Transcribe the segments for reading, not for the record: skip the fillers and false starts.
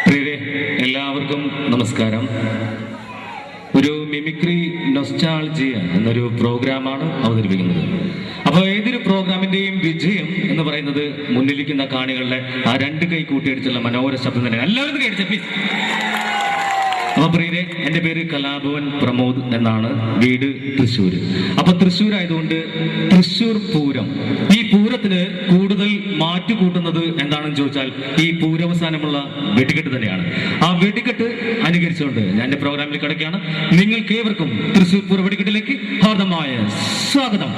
പ്രിയരെ, എല്ലാവർക്കും നമസ്കാരം. ഒരു മിമിക്രി നൊസ്റ്റാൾജിയ എന്നൊരു പ്രോഗ്രാമാണ് അവതരിപ്പിക്കുന്നത്. അപ്പോൾ ഏതൊരു പ്രോഗ്രാമിന്റെയും വിജയം എന്ന് പറയുന്നത് മുന്നിലിരിക്കുന്ന കാണികളുടെ ആ രണ്ട് കൈ കൂട്ടിയടിച്ചുള്ള മനോഹര ശബ്ദം തന്നെ. എല്ലാവരും കൈയടിച്ച പ്ലീസ്. അപ്പൊ പ്രിയരെ, എൻ്റെ പേര് കലാഭവൻ പ്രമോദ് എന്നാണ്, വീട് തൃശ്ശൂർ. അപ്പൊ തൃശ്ശൂർ ആയതുകൊണ്ട് തൃശ്ശൂർ പൂരം. ഈ പൂരത്തിന് കൂടുതൽ മാറ്റുകൂട്ടുന്നത് എന്താണെന്ന് ചോദിച്ചാൽ ഈ പൂരവസാനമുള്ള വെടിക്കെട്ട് തന്നെയാണ്. ആ വെടിക്കെട്ട് അനുകരിച്ചുകൊണ്ട് ഞാൻ എൻ്റെ പ്രോഗ്രാമിൽ കിടക്കുകയാണ്. നിങ്ങൾക്ക് ഏവർക്കും തൃശ്ശൂർ പൂര വെടിക്കെട്ടിലേക്ക് ഹാർദമായ സ്വാഗതം.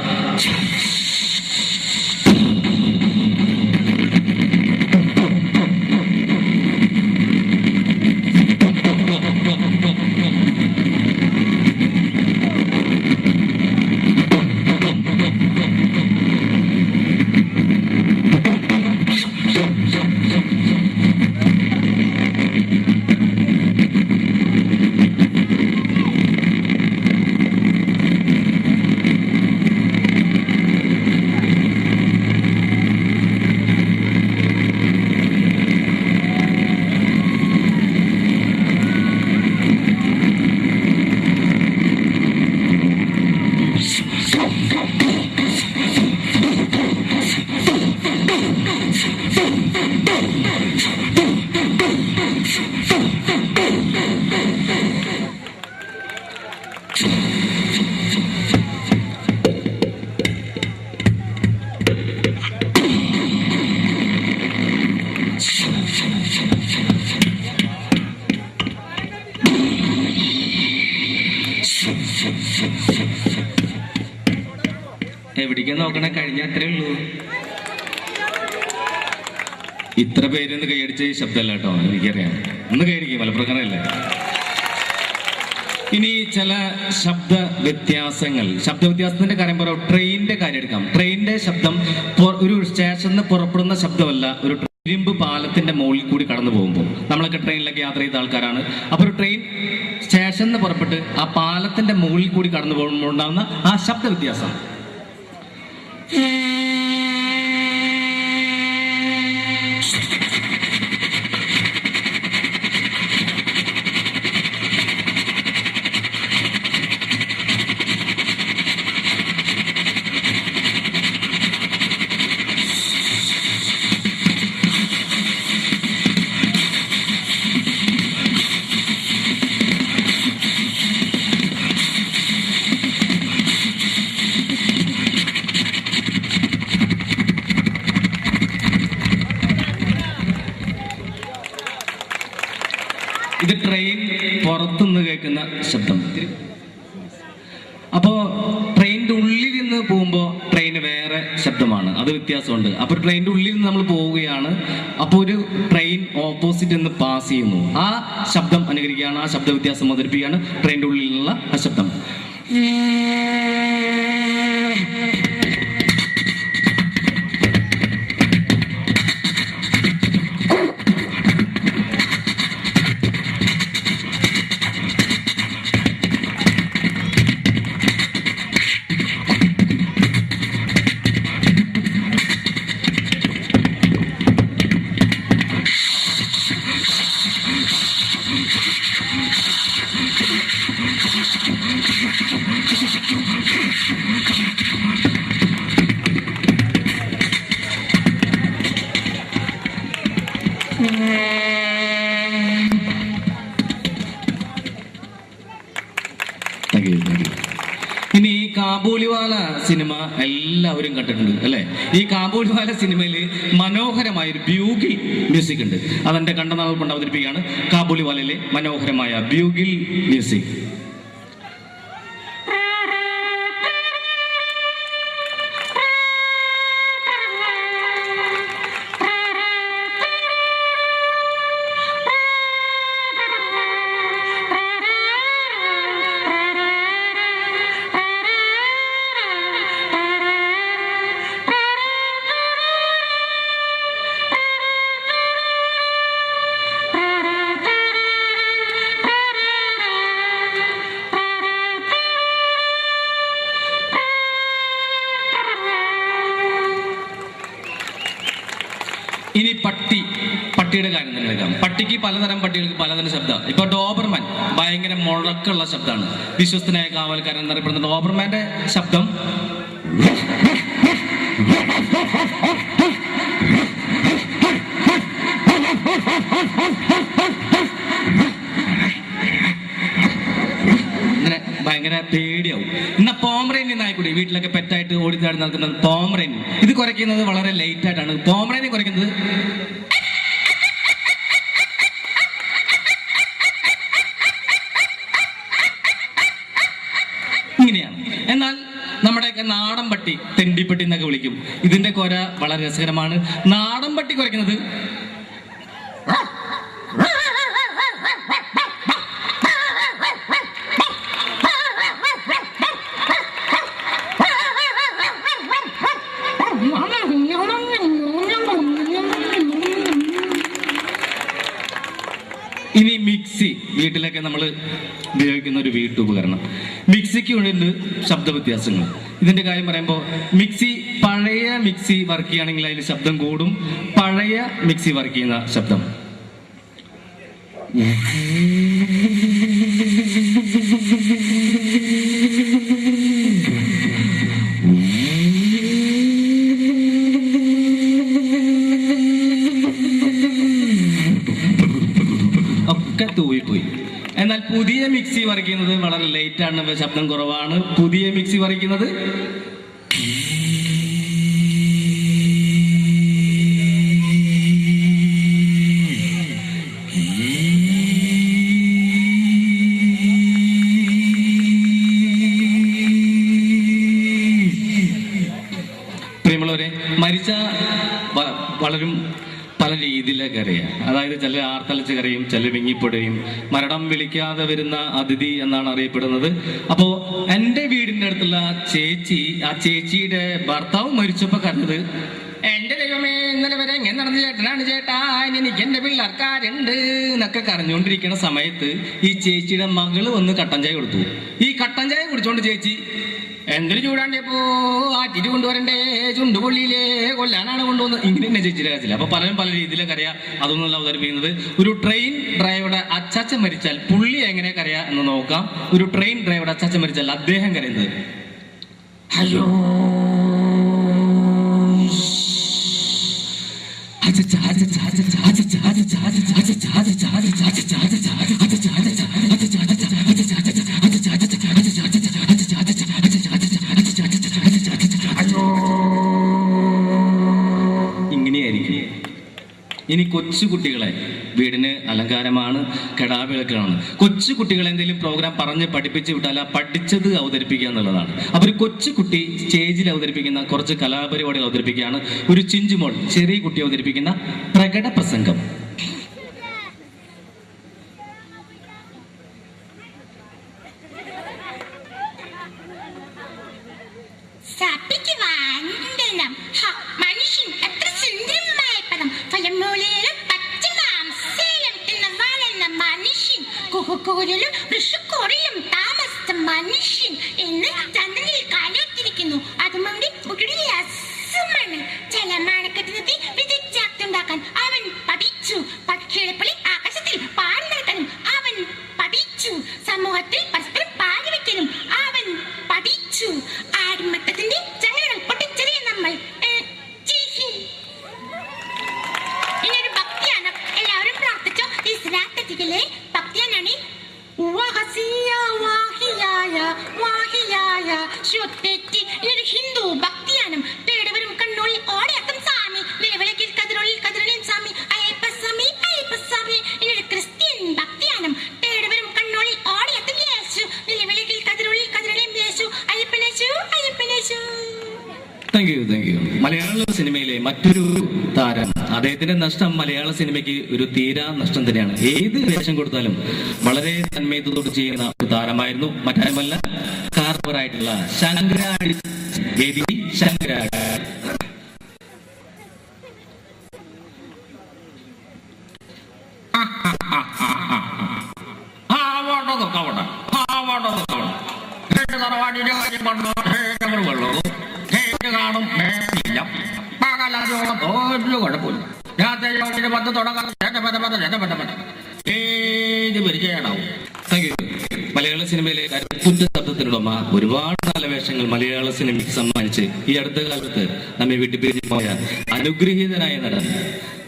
എവിടേക്ക് നോക്കണേ? കഴിഞ്ഞ അത്രേ ഉള്ളൂ. ഇത്ര പേരൊന്ന് കൈയടിച്ച ഈ ശബ്ദമല്ല കേട്ടോ, എനിക്കറിയാം. ഒന്ന് കൈയടിക്കും, മലപ്രകാരമല്ലേ. ഇനി ചില ശബ്ദ വ്യത്യാസത്തിന്റെ കാര്യം പറയാം. ട്രെയിനിന്റെ കാര്യം എടുക്കാം. ട്രെയിനിന്റെ ശബ്ദം ഒരു സ്റ്റേഷനിൽ നിന്ന് പുറപ്പെടുന്ന ശബ്ദമല്ല, ഒരു ഇരുമ്പ് പാലത്തിന്റെ മുകളിൽ കൂടി കടന്നു പോകുമ്പോൾ. നമ്മളൊക്കെ ട്രെയിനിലൊക്കെ യാത്ര ചെയ്ത ആൾക്കാരാണ്. അപ്പൊ ഒരു ട്രെയിൻ സ്റ്റേഷനിൽ നിന്ന് പുറപ്പെട്ട് ആ പാലത്തിന്റെ മുകളിൽ കൂടി കടന്നു പോകുമ്പോൾ ഉണ്ടാകുന്ന ആ ശബ്ദ വ്യത്യാസം. ഇത് ട്രെയിൻ പുറത്തുനിന്ന് കേൾക്കുന്ന ശബ്ദം. അപ്പോ ട്രെയിനിന്റെ ഉള്ളിൽ നിന്ന് പോകുമ്പോൾ ട്രെയിന് വേറെ ശബ്ദമാണ്, അത് വ്യത്യാസമുണ്ട്. അപ്പൊ ട്രെയിനിന്റെ ഉള്ളിൽ നിന്ന് നമ്മൾ പോവുകയാണ്. അപ്പോൾ ഒരു ട്രെയിൻ ഓപ്പോസിറ്റ് നിന്ന് പാസ് ചെയ്യുന്നു, ആ ശബ്ദം അനുകരിക്കുകയാണ്, ആ ശബ്ദ വ്യത്യാസം അവതരിപ്പിക്കുകയാണ് ട്രെയിനിന്റെ ഉള്ളിൽ നിന്നുള്ള ആ ശബ്ദം. ഇനി ഈ കാബൂളിവാല സിനിമ എല്ലാവരും കണ്ടിട്ടുണ്ട് അല്ലെ? ഈ കാബൂളിവാല സിനിമയില് മനോഹരമായൊരു ബ്യൂഗിൽ മ്യൂസിക് ഉണ്ട്. അതെന്റെ കണ്ടനാൾ കൊണ്ട് അവതരിപ്പിക്കുകയാണ്. കാബൂളിവാലയിലെ മനോഹരമായ ബ്യൂഗിൽ മ്യൂസിക്. ഇനി പട്ടി പട്ടിയുടെ കാര്യം തന്നെ എടുക്കാം. പട്ടിക്ക് പലതരം പട്ടികൾക്ക് പലതരം ശബ്ദം. ഇപ്പൊ ഡോബർമാൻ ഭയങ്കര മുഴക്കമുള്ള ശബ്ദമാണ്. വിശ്വസ്തനായ കാവൽക്കാരൻ എന്നറിയപ്പെടുന്ന ഡോബർമാന്റെ ശബ്ദം ഇങ്ങനെ ഭയങ്കര പേടിയാവും. എന്നാ പോമറേനിയൻ നായിക്കൂടി വീട്ടിലൊക്കെ പെറ്റായിട്ട് ഓടിച്ചാടി നടക്കുന്നത് പോമറേനിയൻ. ഇത് കുറയ്ക്കുന്നത് വളരെ ലേറ്റ് ആയിട്ടാണ്. പോമറേനിയൻ കുറയ്ക്കുന്നത് ഇങ്ങനെയാണ്. എന്നാൽ നമ്മുടെയൊക്കെ നാടൻ പട്ടി തെണ്ടിപ്പട്ടി എന്നൊക്കെ വിളിക്കും. ഇതിന്റെ കൊര വളരെ രസകരമാണ്. നാടൻ പട്ടി കുറയ്ക്കുന്നത് ഇനി മിക്സി വീട്ടിലൊക്കെ നമ്മൾ ഉപയോഗിക്കുന്ന ഒരു വീട്ടുപകരണം. മിക്സിക്ക് ഉണ്ട് ശബ്ദ വ്യത്യാസങ്ങൾ. ഇതിന്റെ കാര്യം പറയുമ്പോൾ മിക്സി പഴയ മിക്സി വർക്ക് ചെയ്യുകയാണെങ്കിൽ അതിൽ ശബ്ദം കൂടും. പഴയ മിക്സി വർക്ക് ചെയ്യുന്ന ശബ്ദം ഒക്കെ തൂവിപ്പോയി. എന്നാൽ പുതിയ മിക്സി വരയ്ക്കുന്നത് വളരെ ലേറ്റ് ആണ്, ശബ്ദം കുറവാണ്. പുതിയ മിക്സി വരയ്ക്കുന്നത് പ്രിയമുള്ളവരെ, മരിച്ച വളരും പല രീതിയിലേക്ക് അറിയാം. അതായത് ചില ആർത്തലച്ച് കരയും, ചില വിങ്ങിപ്പൊടയും. മരണം വിളിക്കാതെ വരുന്ന അതിഥി എന്നാണ് അറിയപ്പെടുന്നത്. അപ്പോ എൻ്റെ വീടിന്റെ അടുത്തുള്ള ചേച്ചി, ആ ചേച്ചിയുടെ ഭർത്താവ് മരിച്ചപ്പോ കണ്ടത്, എന്റെ ദൈവമേ ഇന്നലെ വരെ എങ്ങനെ നടന്ന ചേട്ടനാണ് ചേട്ടാ, എനിക്ക് എന്റെ പിള്ളേർക്കാരുണ്ട് എന്നൊക്കെ കരഞ്ഞുകൊണ്ടിരിക്കുന്ന സമയത്ത് ഈ ചേച്ചിയുടെ മകള് വന്ന് കട്ടൻ ചായ കൊടുത്തു. ഈ കട്ടൻ ചായ കുടിച്ചോണ്ട് ചേച്ചി എന്തൊരു ചൂടാണ്ടിയപ്പോ ആറ്റിട്ട് കൊണ്ടുവരണ്ടേ, ചുണ്ടുപൊള്ളിയിലേ കൊല്ലാനാണ് കൊണ്ടുവന്നത്. ഇങ്ങനെ തന്നെ ചേച്ചിയുടെ കാര്യത്തില്ല. അപ്പൊ പലരും പല രീതിയിലൊക്കെ അറിയാം. അതൊന്നുമല്ല അവതരിപ്പിക്കുന്നത്. ഒരു ട്രെയിൻ ഡ്രൈവറുടെ അച്ചാച്ചൻ മരിച്ചാൽ പുള്ളി എങ്ങനെ കരയാ എന്ന് നോക്കാം. ഒരു ട്രെയിൻ ഡ്രൈവറുടെ അച്ചാച്ചൻ മരിച്ചാൽ അദ്ദേഹം കരയുന്നത് അയ്യോ ഇങ്ങനെയായിരിക്കും. ഇനി കൊച്ചുകുട്ടികളെ വീടിന് അലങ്കാരമാണ്, കെടാവിളക്കാണ്. കൊച്ചുകുട്ടികളെ എന്തെങ്കിലും പ്രോഗ്രാം പറഞ്ഞ് പഠിപ്പിച്ച് വിട്ടാൽ ആ പഠിച്ചത് അവതരിപ്പിക്കുക എന്നുള്ളതാണ്. അപ്പൊ ഒരു കൊച്ചുകുട്ടി സ്റ്റേജിൽ അവതരിപ്പിക്കുന്ന കുറച്ച് കലാപരിപാടികൾ അവതരിപ്പിക്കുകയാണ്. ഒരു ചിഞ്ചുമോൾ ചെറിയ കുട്ടി അവതരിപ്പിക്കുന്ന പ്രകട പ്രസംഗം. മനുഷ്യൻ എത്ര സുന്ദരമായ പദം, ഫലമൂലയിലും പച്ചമാംസയിലും എന്ന വളർന്ന മനുഷ്യൻ, കുഹുകൂരിലും ഋഷുക്കൂറിലും താമസിച്ച മനുഷ്യൻ എന്ന് ചന്ദ്രനിൽ കാലോത്തിരിക്കുന്നു. അതുകൊണ്ട് ജലമാണക്കെട്ടുന്നതി വിദഗ്ധാക്തുണ്ടാക്കാൻ അവൻ പഠിച്ചു. പക്ഷികളെ പോലെ ആകാശത്തിൽ പാടി നടക്കാനും അവൻ പഠിച്ചു. സമൂഹത്തിൽ പരസ്പരം പാടി വയ്ക്കാനും അവൻ പഠിച്ചു. ആടുമത്തത്തിന്റെ ചങ്ങലകൾ പൊട്ടിച്ചെറിയ നമ്മൾ ഇങ്ങനൊരു ഭക്തിയാണ്. എല്ലാവരും പ്രാർത്ഥിച്ചോ. ഇസ്രാത്തിലെ ഭക്തിയാനാണ് ഇതൊരു ഹിന്ദു ഭക്തിയാനം. തേടുവരും കണ്ണുള്ളിൽ ഓടയാക്കും സ്വാമി, നിലവിളക്കിൽ കതിരൊള്ളിൽ കതിരൊളിയും സ്വാമി, അയ്യപ്പസ്വാമി അയ്യപ്പസ്വാമി. ഇതൊരു ക്രിസ്ത്യൻ ഭക്തിയാനം. തേടുവരും കണ്ണുള്ളിൽ ഓടയാക്കും യേശു, നിലവിളക്കിൽ കതിരൊള്ളിൽ കതിരൊളിയും യേശു, അയ്യപ്പനേശു അയ്യപ്പനേശു. Thank you. മലയാള സിനിമയിലെ മറ്റൊരു താരം, അദ്ദേഹത്തിന്റെ നഷ്ടം മലയാള സിനിമയ്ക്ക് ഒരു തീരാ നഷ്ടം തന്നെയാണ്. ഏത് വേഷം കൊടുത്താലും വളരെ തന്മയത്തോട് ചെയ്യുന്ന ഒരു താരമായിരുന്നു. മറ്റാരുമല്ല, കാർപ്പറായിട്ടുള്ള ശങ്കരാടി ദേവി. ശങ്കരാടി കാണും ഒരു കുഴപ്പമില്ല. മലയാള സിനിമയിലെ കരുത്തുറ്റ ശബ്ദത്തിനുടമ ഒരുപാട് നല്ല വേഷങ്ങൾ മലയാള സിനിമയ്ക്ക് സമ്മാനിച്ച് ഈ അടുത്ത കാലത്ത് നമ്മെ വിട്ടുപിരിഞ്ഞു പോയ അനുഗ്രഹീതനായ നടൻ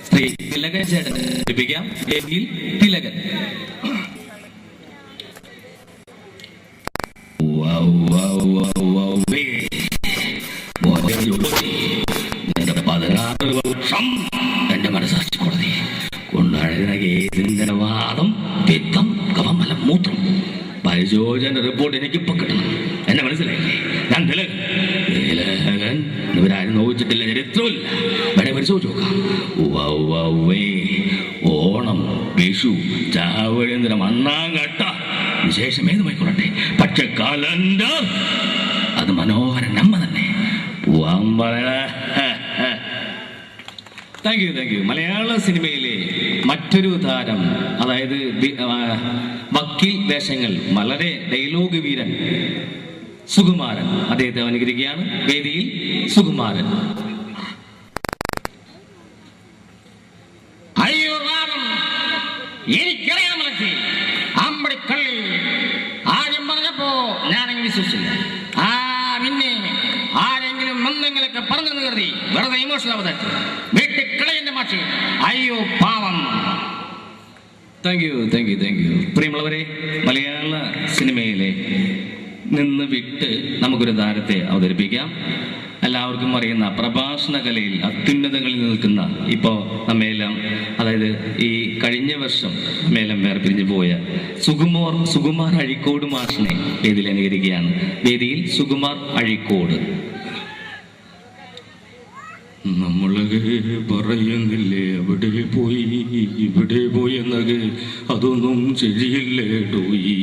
ശ്രീ തിലകൻ ചേട്ടൻ പഠിപ്പിക്കാം. തിലകൻ. എന്റെ മനസ്സാക്ഷി കോടതി കൊണ്ടാടുന്ന കേസിന്റെ വാദം പിത്തം കവമലം മൂത്രം പരിശോധന റിപ്പോർട്ട് എനിക്കിപ്പോ കിട്ടണം. എന്നെ മനസ്സിലായില്ലേ? ഞാൻ തിലകൻ. തിലകൻ ഇവരാരും നോക്കിച്ചിട്ടില്ല, ചരിത്രമില്ല. വേണേ പരിശോധിച്ച് നോക്കാം. ഓണം, വിഷു, ചാവഴേന്ദ്ര, മണ്ണാങ്കട്ട വിശേഷം ഏതുമായിക്കൊള്ളട്ടെ, പക്ഷെ കലണ്ടർ അത് മനോഹര നമ്മ തന്നെ. Thank you. മലയാള സിനിമയിലെ മറ്റൊരു താരം, അതായത് വക്കീൽ വേഷങ്ങൾ വളരെ ഡയലോഗ് വീരൻ സുകുമാരൻ, അദ്ദേഹത്തെ അനുകരിക്കുകയാണ്. വേദിയിൽ സുകുമാരൻ. അയ്യോ രാമം, എനിക്കറിയാം അമ്പടിക്കള്ളി ആദ്യം പറഞ്ഞപ്പോ ഞാനങ്ങ് വിശ്വസിച്ചില്ല. പിന്നെ ആരെങ്കിലും എന്തെങ്കിലൊക്കെ പറഞ്ഞെന്ന് കരുതി വെറുതെ ഇമോഷണൽ അവതരിച്ചു വീട്ടിൽ കളയന്റെ മാഷി. അയ്യോ പാവം. Thank you. പ്രിയമുള്ളവരെ, മലയാള സിനിമയിലെ നിന്ന് വിട്ട് നമുക്കൊരു താരത്തെ അവതരിപ്പിക്കാം. എല്ലാവർക്കും അറിയുന്ന പ്രഭാഷണ കലയിൽ അത്യുന്നതങ്ങളിൽ നിൽക്കുന്ന, ഇപ്പോൾ നമ്മയെല്ലാം, അതായത് ഈ കഴിഞ്ഞ വർഷം നമ്മയെല്ലാം വേർപിരിഞ്ഞു പോയ സുകുമാർ അഴീക്കോട് മാഷിനെ വേദിയിൽ അനുകരിക്കുകയാണ്. വേദിയിൽ സുകുമാർ അഴീക്കോട്. നമ്മളൊക്കെ പറയുന്നില്ലേ അവിടെ പോയി ഇവിടെ പോയി എന്നൊക്കെ, അതൊന്നും ശരിയല്ലേടോ. ഈ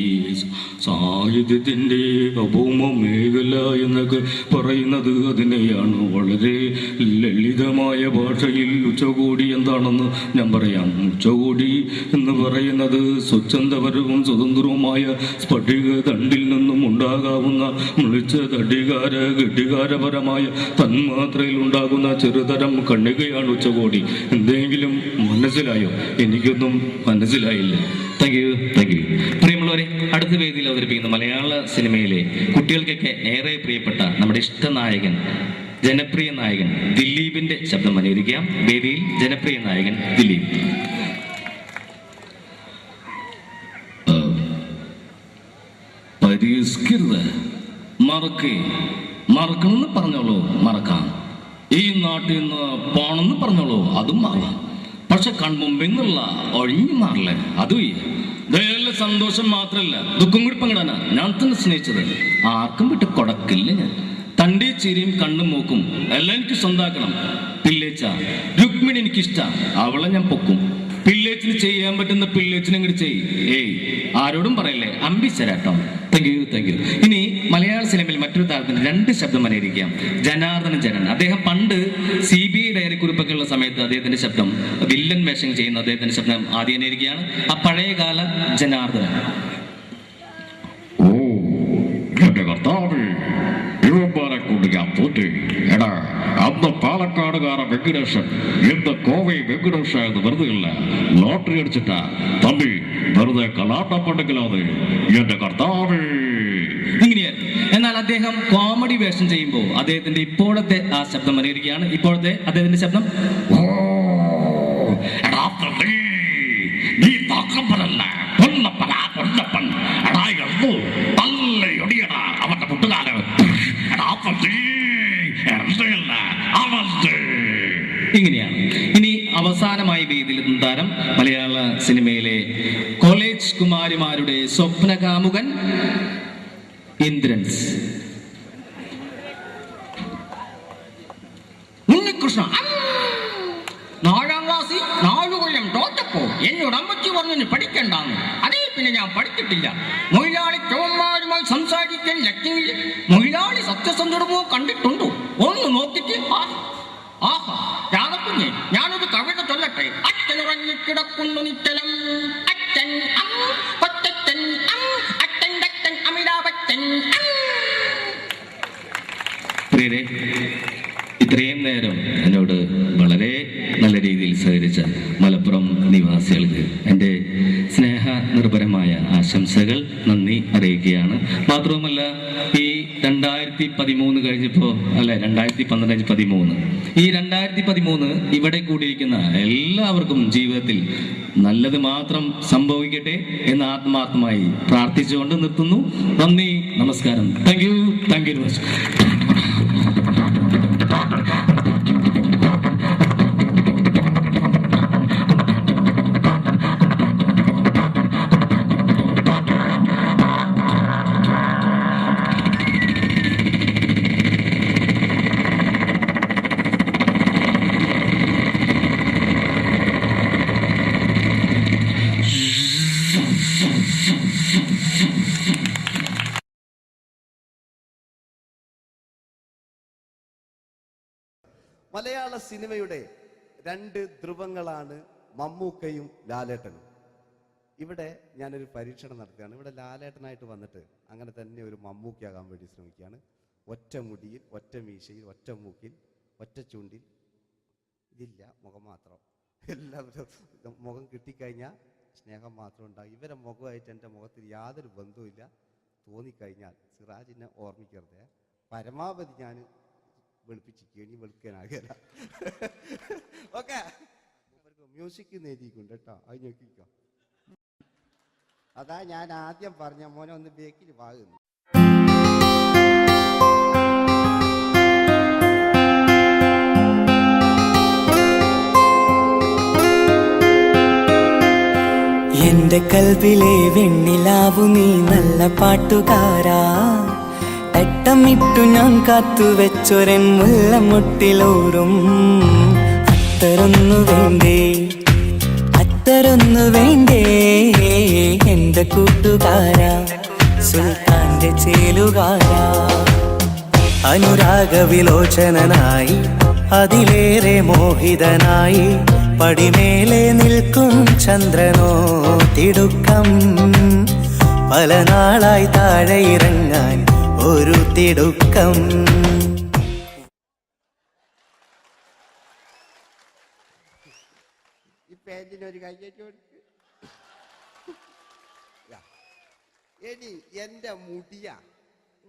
സാഹിത്യത്തിൻ്റെ അഭൗമ മേഖല എന്നൊക്കെ പറയുന്നത് അതിനെയാണ്. വളരെ ലളിതമായ ഭാഷയിൽ ഉച്ചകോടി എന്താണെന്ന് ഞാൻ പറയാം. ഉച്ചകോടി എന്ന് പറയുന്നത് സ്വച്ഛന്തപരവും സ്വതന്ത്രവുമായ സ്ഫടിക ദണ്ടിൽ നിന്നും ഉണ്ടാകാവുന്ന മിളിച്ച ഘടികാരപരമായ തന്മാത്രയിൽ ഉണ്ടാകുന്ന ചെറുതരം കണ്ണികയാണ് ഉച്ചകോടി. എന്തെങ്കിലും മനസ്സിലായോ? എനിക്കൊന്നും മനസ്സിലായില്ല. Thank you. പ്രിയമുള്ളവരെ, അടുത്ത വേദിയിൽ അവതരിപ്പിക്കുന്ന മലയാള സിനിമയിലെ കുട്ടികൾക്കൊക്കെ ഏറെ പ്രിയപ്പെട്ട നമ്മുടെ ഇഷ്ടനായകൻ, ജനപ്രിയ നായകൻ ദിലീപിന്റെ ശബ്ദം അനുകരിക്കാം. വേദിയിൽ ജനപ്രിയ നായകൻ ദിലീപ്. പരിഷ്കൃത മറക്കണമെന്ന് പറഞ്ഞോളൂ, മറക്കാം. ഈ നാട്ടിൽ നിന്ന് പോണെന്ന് പറഞ്ഞോളൂ, അതും മാറാം. പക്ഷെ കൺമുമ്പിന്നുള്ള ഒഴിഞ്ഞു മാറില്ല. അതും ഇതെല്ലാം സന്തോഷം മാത്രമല്ല, ദുഃഖം കൂടി പങ്കിടാനാ ഞാൻ തന്നെ സ്നേഹിച്ചത്. ആർക്കും വിട്ട് കൊടക്കില്ല ഞാൻ. തൻ്റെ ചിരിയും കണ്ണും മൂക്കും എല്ലാം എനിക്ക് സ്വന്താക്കണം. പിള്ളേച്ച രുക്മിണി എനിക്കിഷ്ട, അവളെ ഞാൻ പൊക്കും. പിള്ളേച്ചിന് ചെയ്യാൻ പറ്റുന്ന പിള്ളേച്ചിനെ ഇങ്ങോട്ട് ചെയ്യ്. ആരോടും പറയല്ലേ, അമ്പിച്ചരാട്ടോ. Thank you. ഇനി മലയാള സിനിമയിൽ മറ്റൊരു താരത്തിന് 2 ശബ്ദം അനുകരിക്കാം. ജനാർദ്ദനൻ. അദ്ദേഹം പണ്ട് CBI ഡയറി കുറിപ്പൊക്കെ ഉള്ള സമയത്ത് അദ്ദേഹത്തിന്റെ ശബ്ദം, വില്ലൻ വേഷം ചെയ്യുന്ന അദ്ദേഹത്തിന്റെ ശബ്ദം ആദ്യം അനുകരിക്കുകയാണ്. ആ പഴയകാല ജനാർദ്ദനൻ. അന്ന് പാലക്കാടുകാരൻ വെങ്കടേശൻ ഇന്ന് കോവൈ വെങ്കടേശ എന്ന് വെറുതെ ഇല്ല, ലോട്ടറി അടിച്ചിട്ടാ തമ്പി, വെറുതെ കലാട്ടപ്പുണ്ടെങ്കിലാതെ എന്റെ കർത്താവേ. ഇങ്ങനെയായിരുന്നു. എന്നാൽ അദ്ദേഹം കോമഡി വേഷം ചെയ്യുമ്പോൾ അദ്ദേഹത്തിന്റെ ഇപ്പോഴത്തെ ആ ശബ്ദം അനുകരിക്കുകയാണ്. ഇപ്പോഴത്തെ അദ്ദേഹത്തിന്റെ ശബ്ദം. നീ തക്കപ്പനല്ല, പൊന്നപ്പൻ. അവന്റെ മുട്ടുകാരൻ ഇങ്ങനെയാണ്. ഇനി അവസാനമായി വേദിയിലെത്തുന്ന താരം മലയാള സിനിമയിലെ കോളേജ് കുമാരിമാരുടെ സ്വപ്ന കാമുകൻ ഇന്ദ്രൻസ്. ഉണ്ണികൃഷ്ണ 4ാം ക്ലാസ്സിൽ 4 കൊല്ലം തോറ്റപ്പോ എന്നോട് അമ്മച്ചി പറഞ്ഞു പഠിക്കണ്ടെന്ന്. അതേ പിന്നെ ഞാൻ പഠിച്ചിട്ടില്ല. മൊയിലാളി ചവന്മാരുമായി സംസാരിക്കാൻ ലക്ഷ്യമില്ല. മൊയിലാളി സത്യസന്ധമോ കണ്ടിട്ടുണ്ടോ? ഒന്ന് നോക്കിട്ട് ആഹാ രാധക്കുഞ്ഞെ, ഞാനൊരു കവിത ചൊല്ലട്ടെ. അച്ഛനുറങ്ങിക്കിടക്കുന്നു നിശ്ചലം, അച്ഛൻ കൊച്ചച്ഛൻ അച്ഛൻ തച്ചൻ അമിതാഭച്ചൻ. പ്രിയരെ, ഇത്രയും നേരം എന്നോട് വളരെ നല്ല രീതിയിൽ സഹകരിച്ച മലപ്പുറം നിവാസികൾക്ക് എൻ്റെ സ്നേഹ നിർഭരമായ ആശംസകൾ നന്ദി അറിയിക്കുകയാണ്. മാത്രവുമല്ല, ഈ 2013 കഴിഞ്ഞപ്പോൾ അല്ലെ 2012-13 ഈ 2013 ഇവിടെ കൂടിയിരിക്കുന്ന എല്ലാവർക്കും ജീവിതത്തിൽ നല്ലത് മാത്രം സംഭവിക്കട്ടെ എന്ന് ആത്മാർത്ഥമായി പ്രാർത്ഥിച്ചുകൊണ്ട് നിർത്തുന്നു. നന്ദി, നമസ്കാരം. Thank you very much. മലയാള സിനിമയുടെ രണ്ട് ധ്രുവങ്ങളാണ് മമ്മൂക്കയും ലാലേട്ടനും. ഇവിടെ ഞാനൊരു പരീക്ഷണം നടത്തുകയാണ്. ഇവിടെ ലാലേട്ടനായിട്ട് വന്നിട്ട് അങ്ങനെ തന്നെ ഒരു മമ്മൂക്കയാകാൻ വേണ്ടി ശ്രമിക്കുകയാണ്. ഒറ്റ മുടിയിൽ, ഒറ്റ മീശയിൽ, ഒറ്റ മൂക്കിൽ, ഒറ്റ ചൂണ്ടിൽ, ഇതില്ല, മുഖം മാത്രം. എല്ലാവരും മുഖം കിട്ടിക്കഴിഞ്ഞാൽ സ്നേഹം മാത്രം ഉണ്ടാകും. ഇവരെ മുഖമായിട്ട് എൻ്റെ മുഖത്തിൽ യാതൊരു ബന്ധവുമില്ല. തോന്നിക്കഴിഞ്ഞാൽ സിറാജിനെ ഓർമ്മിക്കരുത്. പരമാവധി ഞാൻ വെളുപ്പിച്ചിരിക്കുകയാണ്, വെളുക്കാനാകില്ല. ഓക്കെ, മ്യൂസിക് നേടിയിട്ടുണ്ട് കേട്ടോ, അത് നോക്കിക്കോ. അതാ ഞാൻ ആദ്യം പറഞ്ഞ മോനെ ഒന്ന് ബേക്കിൽ വാങ്ങുന്നു. എന്റെ കൽവിലെ വെണ്ണിലാവു നീ നല്ല പാട്ടുകാരാ, തട്ടമിട്ടു ഞാൻ കാത്തുവെച്ചൊരൻ മുല്ലമുട്ടിലൂറും. അത്തരൊന്നു വേണ്ടേ, അത്തരൊന്നു വേണ്ടേ എന്റെ കൂട്ടുകാരാ, സുൽത്താന്റെ ചേലുകാരാ. അനുരാഗവിലോചനായി അതിലേറെ മോഹിതനായി പടിമേലെ നിൽക്കും ചന്ദ്രനോ തിടുക്കം. പല നാളായി താഴെ ഇറങ്ങാൻ ഒരു തിടുക്കം. ഈ പാൻറ്റിനൊരു കയ്യേറ്റ് കൊടുക്ക്. എടി എൻ്റെ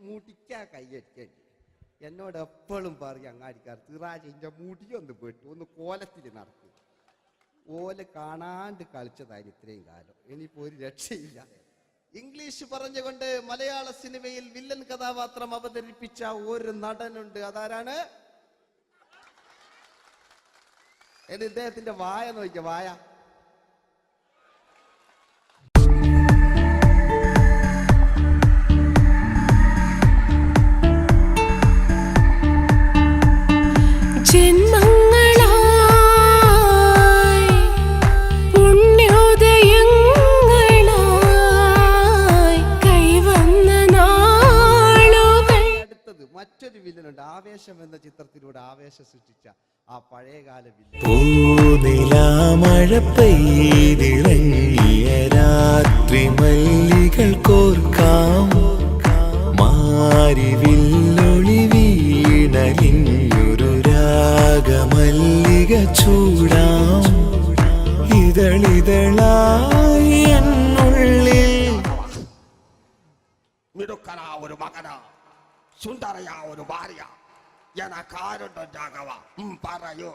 മുടിക്കാ കയ്യേറ്റേണ്ടി. എന്നോട് എപ്പോഴും പറയും അങ്ങാടിക്കാർ, സിറാജ് എൻ്റെ മുടിയൊന്ന് പോയിട്ട് ഒന്ന് കോലത്തിൽ നടക്കും. ഓല കാണാണ്ട് കളിച്ചതായിരുന്നു ഇത്രയും കാലം. ഇനിയിപ്പോൾ ഒരു രക്ഷയില്ല. ഇംഗ്ലീഷ് പറഞ്ഞുകൊണ്ട് മലയാള സിനിമയിൽ വില്ലൻ കഥാപാത്രം അവതരിപ്പിച്ച ഒരു നടനുണ്ട്. അതാരാണ്? ഇദ്ദേഹത്തിന്റെ വായ നോക്കിയ വായ. മറ്റൊരു വില്ലനുണ്ട്. ആവേശം എന്ന ചിത്രത്തിലൂടെ ആവേശം സൃഷ്ടിച്ച ആ പഴയകാല വില്ലൻ. പൂനിലാമഴ പെയ്തിറങ്ങിയ രാത്രി മല്ലികൾ കോർക്കാം, മാരിവില്ലൊളി വീണലിഞ്ഞൊരു രാഗമല്ലിക ചൂടാം. ഇതളിതളായി എന്നുള്ളിൽ മിടുക്കനാ ഒരു മകനാ, സുന്ദരയാ ഒരു ഭാര്യ, എനക്കാരുണ്ടോ രാഘവ പറയൂ.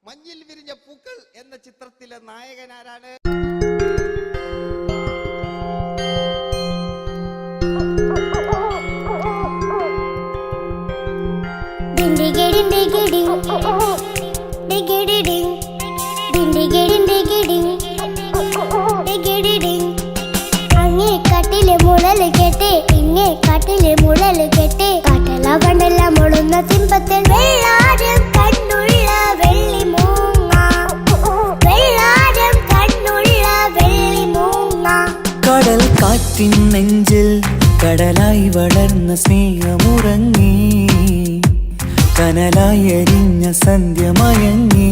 മഞ്ഞിൽ വിരിഞ്ഞ പൂക്കൾ എന്ന ചിത്രത്തിലെ നായകനാരാണ്? അങ്ങേ കട്ടിലെ മുളല് കെട്ടി ഇങ്ങേ കാട്ടിലെ മുഴല് കെട്ടി കാട്ടല കണ്ടല്ല മുളുന്ന സിംഹത്തിൽ വെള്ളാരം കണ്ണുള്ള വെള്ളി മൂങ്ങ, വെള്ളാരം കണ്ണുള്ള വെള്ളി മൂങ്ങ. കടൽ കാറ്റിൻ നെഞ്ചിൽ കടലായി വളർന്ന സ്നേഹമുറങ്ങി, കനലായി എരിഞ്ഞ സന്ധ്യ മയങ്ങി.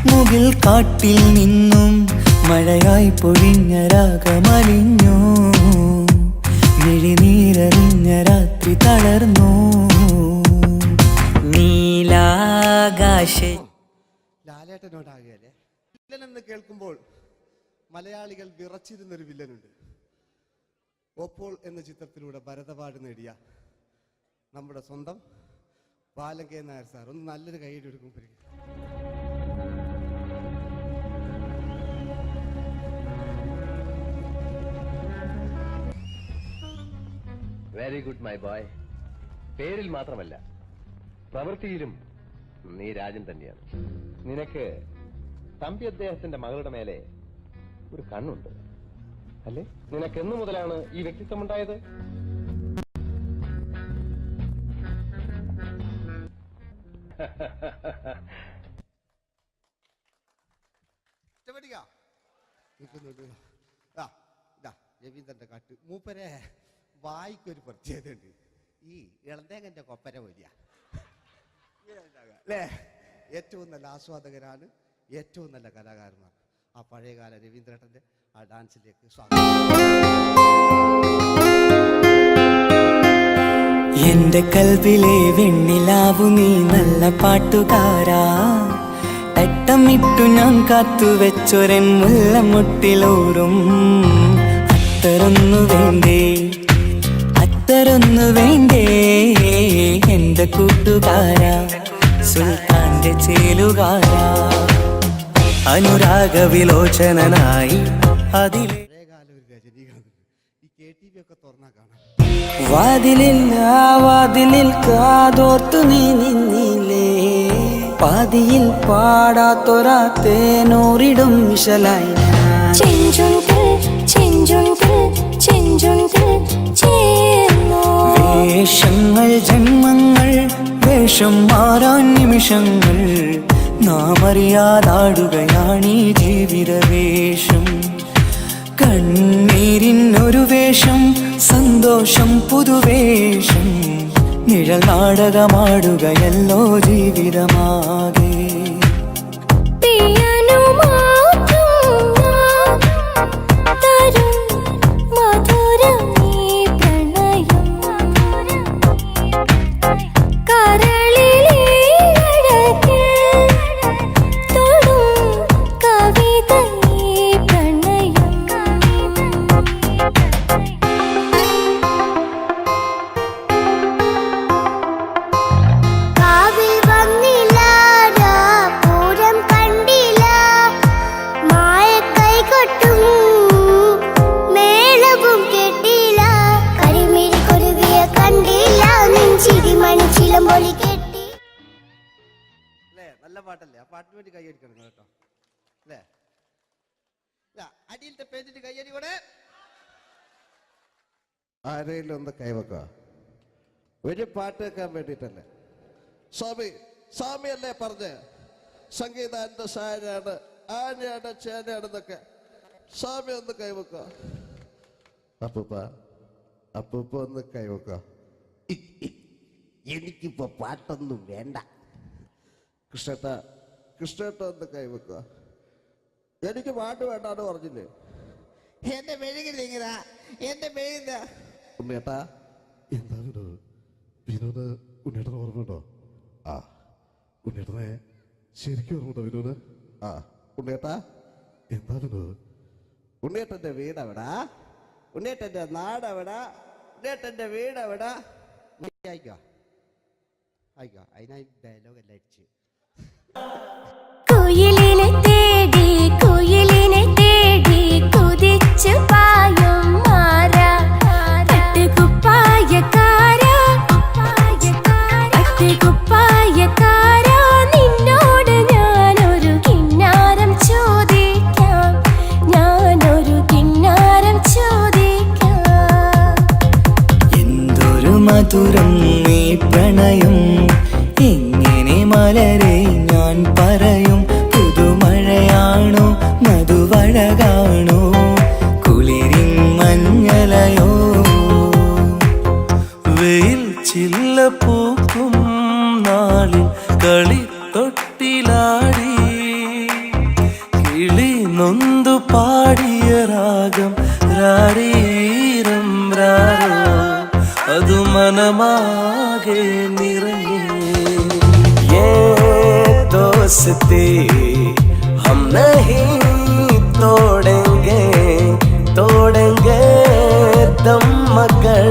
മുകിൽ കാട്ടിൽ നിന്നും മഴയായി പൊഴിഞ്ഞ രാഗമലിഞ്ഞു, മിഴിനീരറിഞ്ഞ രാത്രി തളർന്നു. നീലാകാശ ലാലേട്ടനോടാകുകയല്ലേ. വില്ലൻ എന്ന് കേൾക്കുമ്പോൾ മലയാളികൾ വിറച്ചിരുന്നൊരു വില്ലനുണ്ട്. ഓപ്പോൾ എന്ന ചിത്രത്തിലൂടെ ഭരതവാട് നേടിയ നമ്മുടെ സ്വന്തം ബാലൻ കെ നായർ സാർ. ഒന്ന് നല്ലൊരു കൈയ്യടി എടുക്കുമ്പോൾ വെരി ഗുഡ് മൈ ബോയ്. പേരിൽ മാത്രമല്ല പ്രവൃത്തിയിലും നീ രാജൻ തന്നെയാണ്. നിനക്ക് തമ്പി അദ്ദേഹത്തിന്റെ മകളുടെ മേലെ ഒരു കണ്ണുണ്ട് അല്ലേ? നിനക്ക് എന്നു മുതലാണ് ഈ വ്യക്തിത്വം ഉണ്ടായത്? രവീന്ദ്രന്റെ കാട്ട് മൂപ്പരെ വായിക്കൊരു പ്രത്യേകതയുണ്ട്. ഈ ഇളന്തേങ്ങന്റെ കൊപ്പര വലിയ അല്ലേ? ഏറ്റവും നല്ല ആസ്വാദകരാണ്, ഏറ്റവും നല്ല കലാകാരന്മാർ. ആ പഴയകാല രവീന്ദ്രേട്ടന്റെ ആ ഡാൻസിലേക്ക് സ്വാഗതം. എന്റെ കൽവിലെ വെണ്ണിലാവു നീ നല്ല പാട്ടുകാരാ. തട്ടമിട്ടു ഞാൻ കാത്തുവെച്ചൊരൻ മുല്ലമുട്ടിലൂറും അത്തരൊന്നു വേണ്ടേ, അത്തരൊന്നു വേണ്ടേ എന്റെ കൂട്ടുകാരാ, സുൽത്താന്റെ ചേലുകാരാ. അനുരാഗവിലോചനായി അതിലെ വാതിലിൽ കാതോർത്തു നീ നിന്നില്ലേ, പാതിയിൽ പാടാത്തൊരാ തേനൂറിടും മിശലായി. വേഷങ്ങൾ ജന്മങ്ങൾ വേഷം മാറാൻ നിമിഷങ്ങൾ, നാം അറിയാതാടുകയാണീ ജീവിതവേഷം. കണ്ണീരിനൊരു വേഷം, സന്തോഷം പുതുവേഷം, നിഴൽ നാടകമാടുകയല്ലോ ജീവിതമാകെ. നല്ല പാട്ടല്ലേ? ആ പാട്ടിന് വേണ്ടി കൈയടിക്കണം കേട്ടോ അല്ലേ? അടിയിലത്തെ പേജിന് കൈയടി കൂടെ ആരെങ്കിലും ഒന്ന് കൈവക്ക. ഒരു പാട്ട് വെക്കാൻ വേണ്ടിട്ടല്ലേ സ്വാമി അല്ലേ പറഞ്ഞ് സംഗീത എന്റെ സാരാണ്, ആനയാണ്, ചേനയാണെന്നൊക്കെ. സ്വാമി ഒന്ന് കൈവക്ക. അപ്പൂപ്പ ഒന്ന് കൈവക്ക. എനിക്കിപ്പോ പാട്ടൊന്നും വേണ്ട. കൃഷ്ണേട്ട ഒന്ന് കൈവെക്കുക. എനിക്ക് പാട്ട് വേണ്ടാന്ന് പറഞ്ഞില്ലേ? എന്റെ മെഴുകില്ല, എന്റെ മെഴുകുന്ന ഉണ്ണേട്ടാ. എന്താണ് വിനോദ്? ഉണ്ണേട്ടനെ ഓർമ്മയുണ്ടോ? ആ ഉണ്ണേട്ടനെ ശരിക്കും ഓർമ്മയുണ്ടോ വിനോദ്? ആ ഉണ്ണേട്ടാ എന്താണ് ഉണ്ണേട്ടന്റെ വീടെവിടാ? ഉണ്ണേട്ടന്റെ നാടെവിടാ? ഉണ്ണേട്ടന്റെ വീടെവിടാ? അയക്കോ അതിനായി ഡയലോഗ് എല്ലാം അടിച്ച്. കുയിലിനെ തേടി കുതിച്ചു പായും മാറാ, പട്ടുകുപ്പായക്കാരാ, നിന്നോട് ഞാനൊരു കിന്നാരം ചോദിക്കാം, എന്തൊരു മധുരം നീ പ്രണയം, എങ്ങനെ മലരെ ഞാൻ പറയും. പുതുമഴയാണോ മധുവഴകാണോ കുളിരിൻ മഞ്ഞലയോ? വെയിൽ ചില്ല പൂക്കും നാളിൽ കളിത്തൊട്ടിലാടി, കിളി നൊന്തു പാടിയ രാഗം രാരീരം രാരോ, അതു മനമാകെ നിറഞ്ഞേ. दोस्ती हम नहीं तोड़ेंगे तोड़ेंगे दम मगर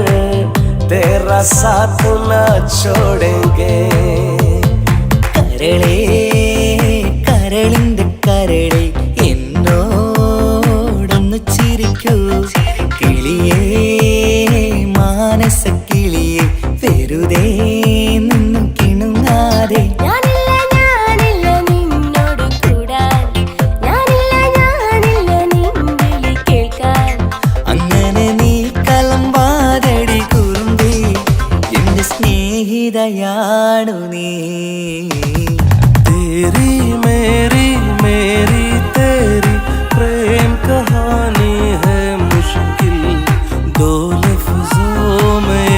तेरा साथ न छोड़ेंगे കരളേ കരളിന്റെ കരളേ എന്നോടൊന്ന് ചിരിക്കൂ കിളിയേ മാനസ കിളിയേ വെറുതെ നിന്നും കിണുങ്ങാതെ ഞാനില്ല നിന്നോട് കൂടാൻ ഞാനില്ല നിൻവിളി കേൾക്കാൻ അങ്ങനെ നീ കലമ്പാതടി കുറുമ്പി എന്റെ സ്നേഹിതയാണു നീ तेरी मेरी मेरी तेरी प्रेम कहानी है मुश्किल दो लफ्जों में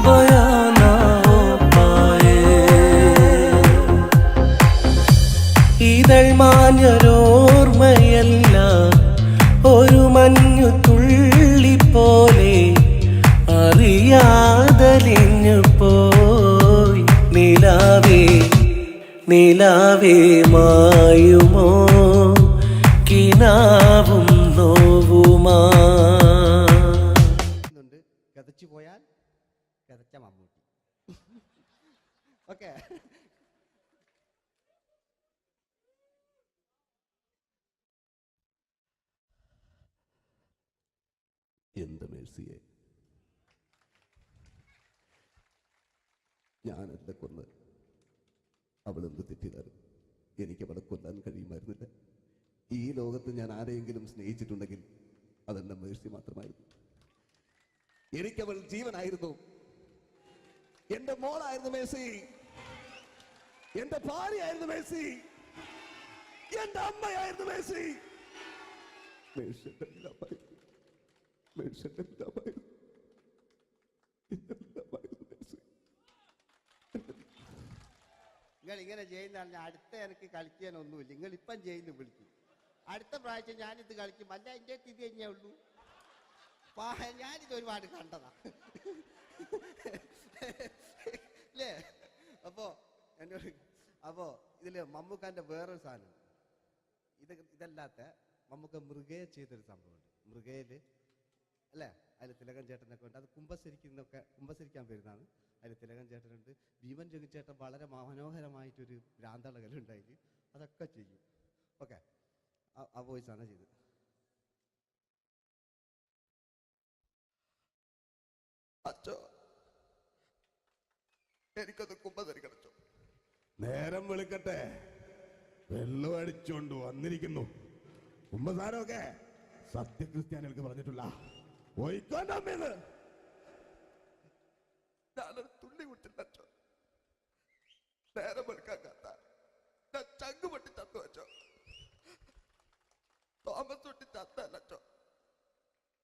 बयां ना हो पाए ഇതൾ മാഞ്ഞൊരോർമ്മയല്ല ഒരു മഞ്ഞു തുള്ളി പോലെ അറിയാതലിഞ്ഞു പോയി നിലാവേ നിലാവേ മായുമോ കിനാവും നോവുമാ കഥച്ചു പോയാൽ കഥച്ച മമ്മൂട്ടി. ഓക്കെ, എന്ത് മേഴ്സിയെ ഞാനല്ല കൊന്ന്, അവളെന്ത് തെറ്റിയതാണ്. എനിക്ക് അവളെ കൊല്ലാൻ കഴിയുമായിരുന്നില്ല. ഈ ലോകത്ത് ഞാൻ ആരെയെങ്കിലും സ്നേഹിച്ചിട്ടുണ്ടെങ്കിൽ അതെന്റെ മേഴ്സി മാത്രമായിരുന്നു. എനിക്കവൾ ജീവനായിരുന്നു, എന്റെ മോളായിരുന്നു മേഴ്സി, എന്റെ ഭാര്യയായിരുന്നു മേഴ്സി, എന്റെ അമ്മയായിരുന്നു മേഴ്സി. മേഴ്സിയുടെ എല്ലാമായിരുന്നു, മേഴ്സിയുടെ എല്ലാമായിരുന്നു, മേഴ്സി. നിങ്ങൾ ഇങ്ങനെ ചെയ്യുന്ന അടുത്ത എനിക്ക് കളിക്കാനൊന്നുമില്ല. നിങ്ങൾ ഇപ്പം ചെയ്യുന്നു വിളിക്കും, അടുത്ത പ്രാവശ്യം ഞാനിത് കളിക്കും. അല്ല എൻ്റെ ഇത് തന്നെയേ ഉള്ളൂ. ഞാനിത് ഒരുപാട് കണ്ടതാ അല്ലേ. അപ്പോ ഇതില് മമ്മൂക്കാന്റെ വേറൊരു സാധനം, ഇതല്ലാത്ത മമ്മൂക്ക മൃഗയെ ചെയ്തൊരു സംഭവമുണ്ട്. മൃഗയില് അല്ലേ, അതിൽ തിലകൻ ചേട്ടനൊക്കെ ഉണ്ട്. അത് കുമ്പസരിക്കാൻ വരുന്നതാണ്. അതിൽ തിലകൻ ചേട്ടനുണ്ട്, ഭീമൻ രഘുചേട്ടൻ വളരെ മനോഹരമായിട്ടൊരു ഭ്രാന്തളകലുണ്ടായി. അതൊക്കെ ചെയ്യും. ഓക്കെ, ആ വോയിസാണ് ചെയ്തത്. അച്ചോ, എനിക്കത് കുമ്പസരിക്കണച്ചോ. നേരം വെളുക്കട്ടെ, വെള്ളം അടിച്ചോണ്ട് വന്നിരിക്കുന്നു. കുമ്പസാരമൊക്കെ സത്യക്രിസ്ത്യാനികൾക്ക് പറഞ്ഞിട്ടുള്ള ഒയ്ക്കോണ്ടമ്മേന്ന് ഞാനൊരു തുള്ളി കുടിച്ചിട്ടോ. നേരം വെളുക്കാൻ കാത്ത ഞാൻ ചങ്ക് പൊട്ടി തന്നു വെച്ചോ. തോമസ് തൊട്ടി തന്നല്ലോ,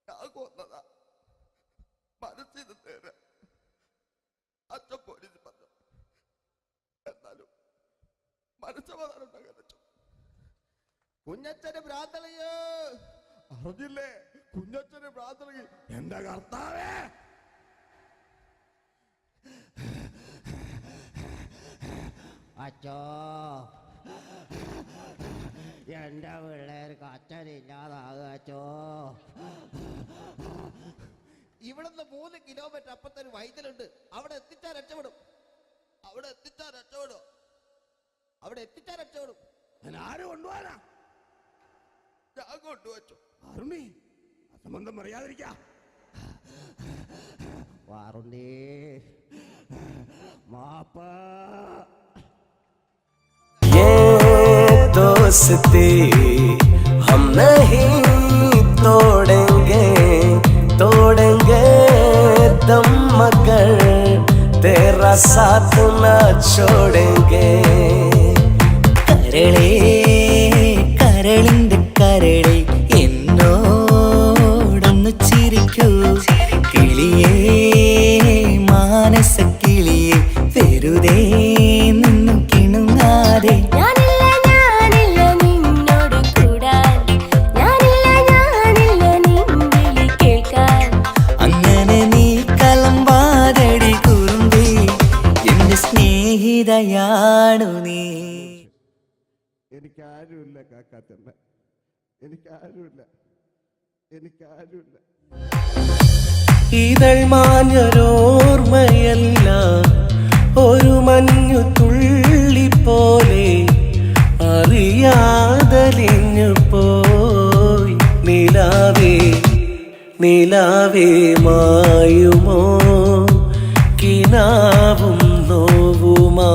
ഞാൻ കൊന്നതാ. മനസ്സിൽ നേരെ അച്ഛൻ പോലീസ് പറഞ്ഞു. എന്നാലും മനസ്സമാധാനം ഉണ്ടാകാൻ കുഞ്ഞച്ഛന് ഭ്രാന്തളയോ അറിഞ്ഞില്ലേ? കുഞ്ഞച്ഛന് ഭ്രാന്തളകി. എന്റെ കർത്താവേ, അച്ഛോ, എന്റെ പിള്ളേർക്ക് അച്ഛനില്ലാതാകച്ചോ. ഇവിടുന്ന് 3 കിലോമീറ്റർ അപ്പുറത്തൊരു വൈദ്യുണ്ട്. അവിടെ എത്തിച്ചാൽ രക്ഷപ്പെടും, അവിടെ എത്തിച്ചാൽ രക്ഷപ്പെടും, അവിടെ എത്തിച്ചാൽ രക്ഷപ്പെടും. ഞാൻ ആരും കൊണ്ടുപോകാനാ? ഞാൻ കൊണ്ടുവച്ചു. അരുണി, അസംബന്ധം പറയാതിരിക്ക. വാറുണ്ടേ മാപ്പ. दोस्ती हम नहीं तोड़ेंगे तोड़ेंगे दम मगर तेरा साथ न छोड़ेंगे കരളേ കരളിന്റെ കരളേ എന്നോടൊന്ന് ചിരിക്കൂ കിളിയേ മാനസ കിളിയേ വെറുതെ നിന്നും കിണുങ്ങാതെ ഞാനില്ല നിന്നോട് കൂടാൻ ഞാനില്ല നിൻവിളി കേൾക്കാൻ അങ്ങനെ നീ കലമ്പാതടി കുറുമ്പി എന്റെ സ്നേഹിതയാണു നീ. എനിക്കാരുമില്ല കാക്കാച്ചമ്മ, എനിക്കാരുമില്ല. ഇതൾ മാഞ്ഞൊരോർമ്മയല്ല, ഒരു മഞ്ഞു തുള്ളി പോലെ അറിയാതലിഞ്ഞു പോയി. നിലാവേ നിലാവേ മായുമോ കിനാവും നോവുമാ.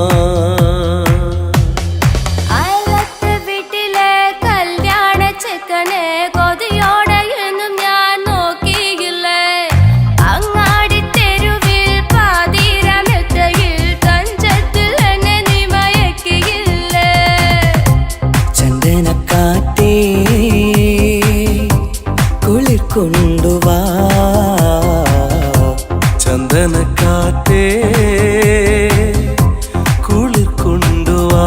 അയലത്തെ വീട്ടിലെ കല്യാണ ചെക്കനെ കൊതിയോടെ എന്നും ഞാൻ നോക്കിയില്ലേ. അങ്ങാടി തെരുവിൽ പാതിരമെത്തയിൽ തഞ്ചത്തിൽ എന്നെ നീ മയക്കിയില്ലേ. ചന്ദനക്കാറ്റേ കുളിർ കൊണ്ടുവാ, ചന്ദനക്കാറ്റേ കുളിർ കൊണ്ടുവാ.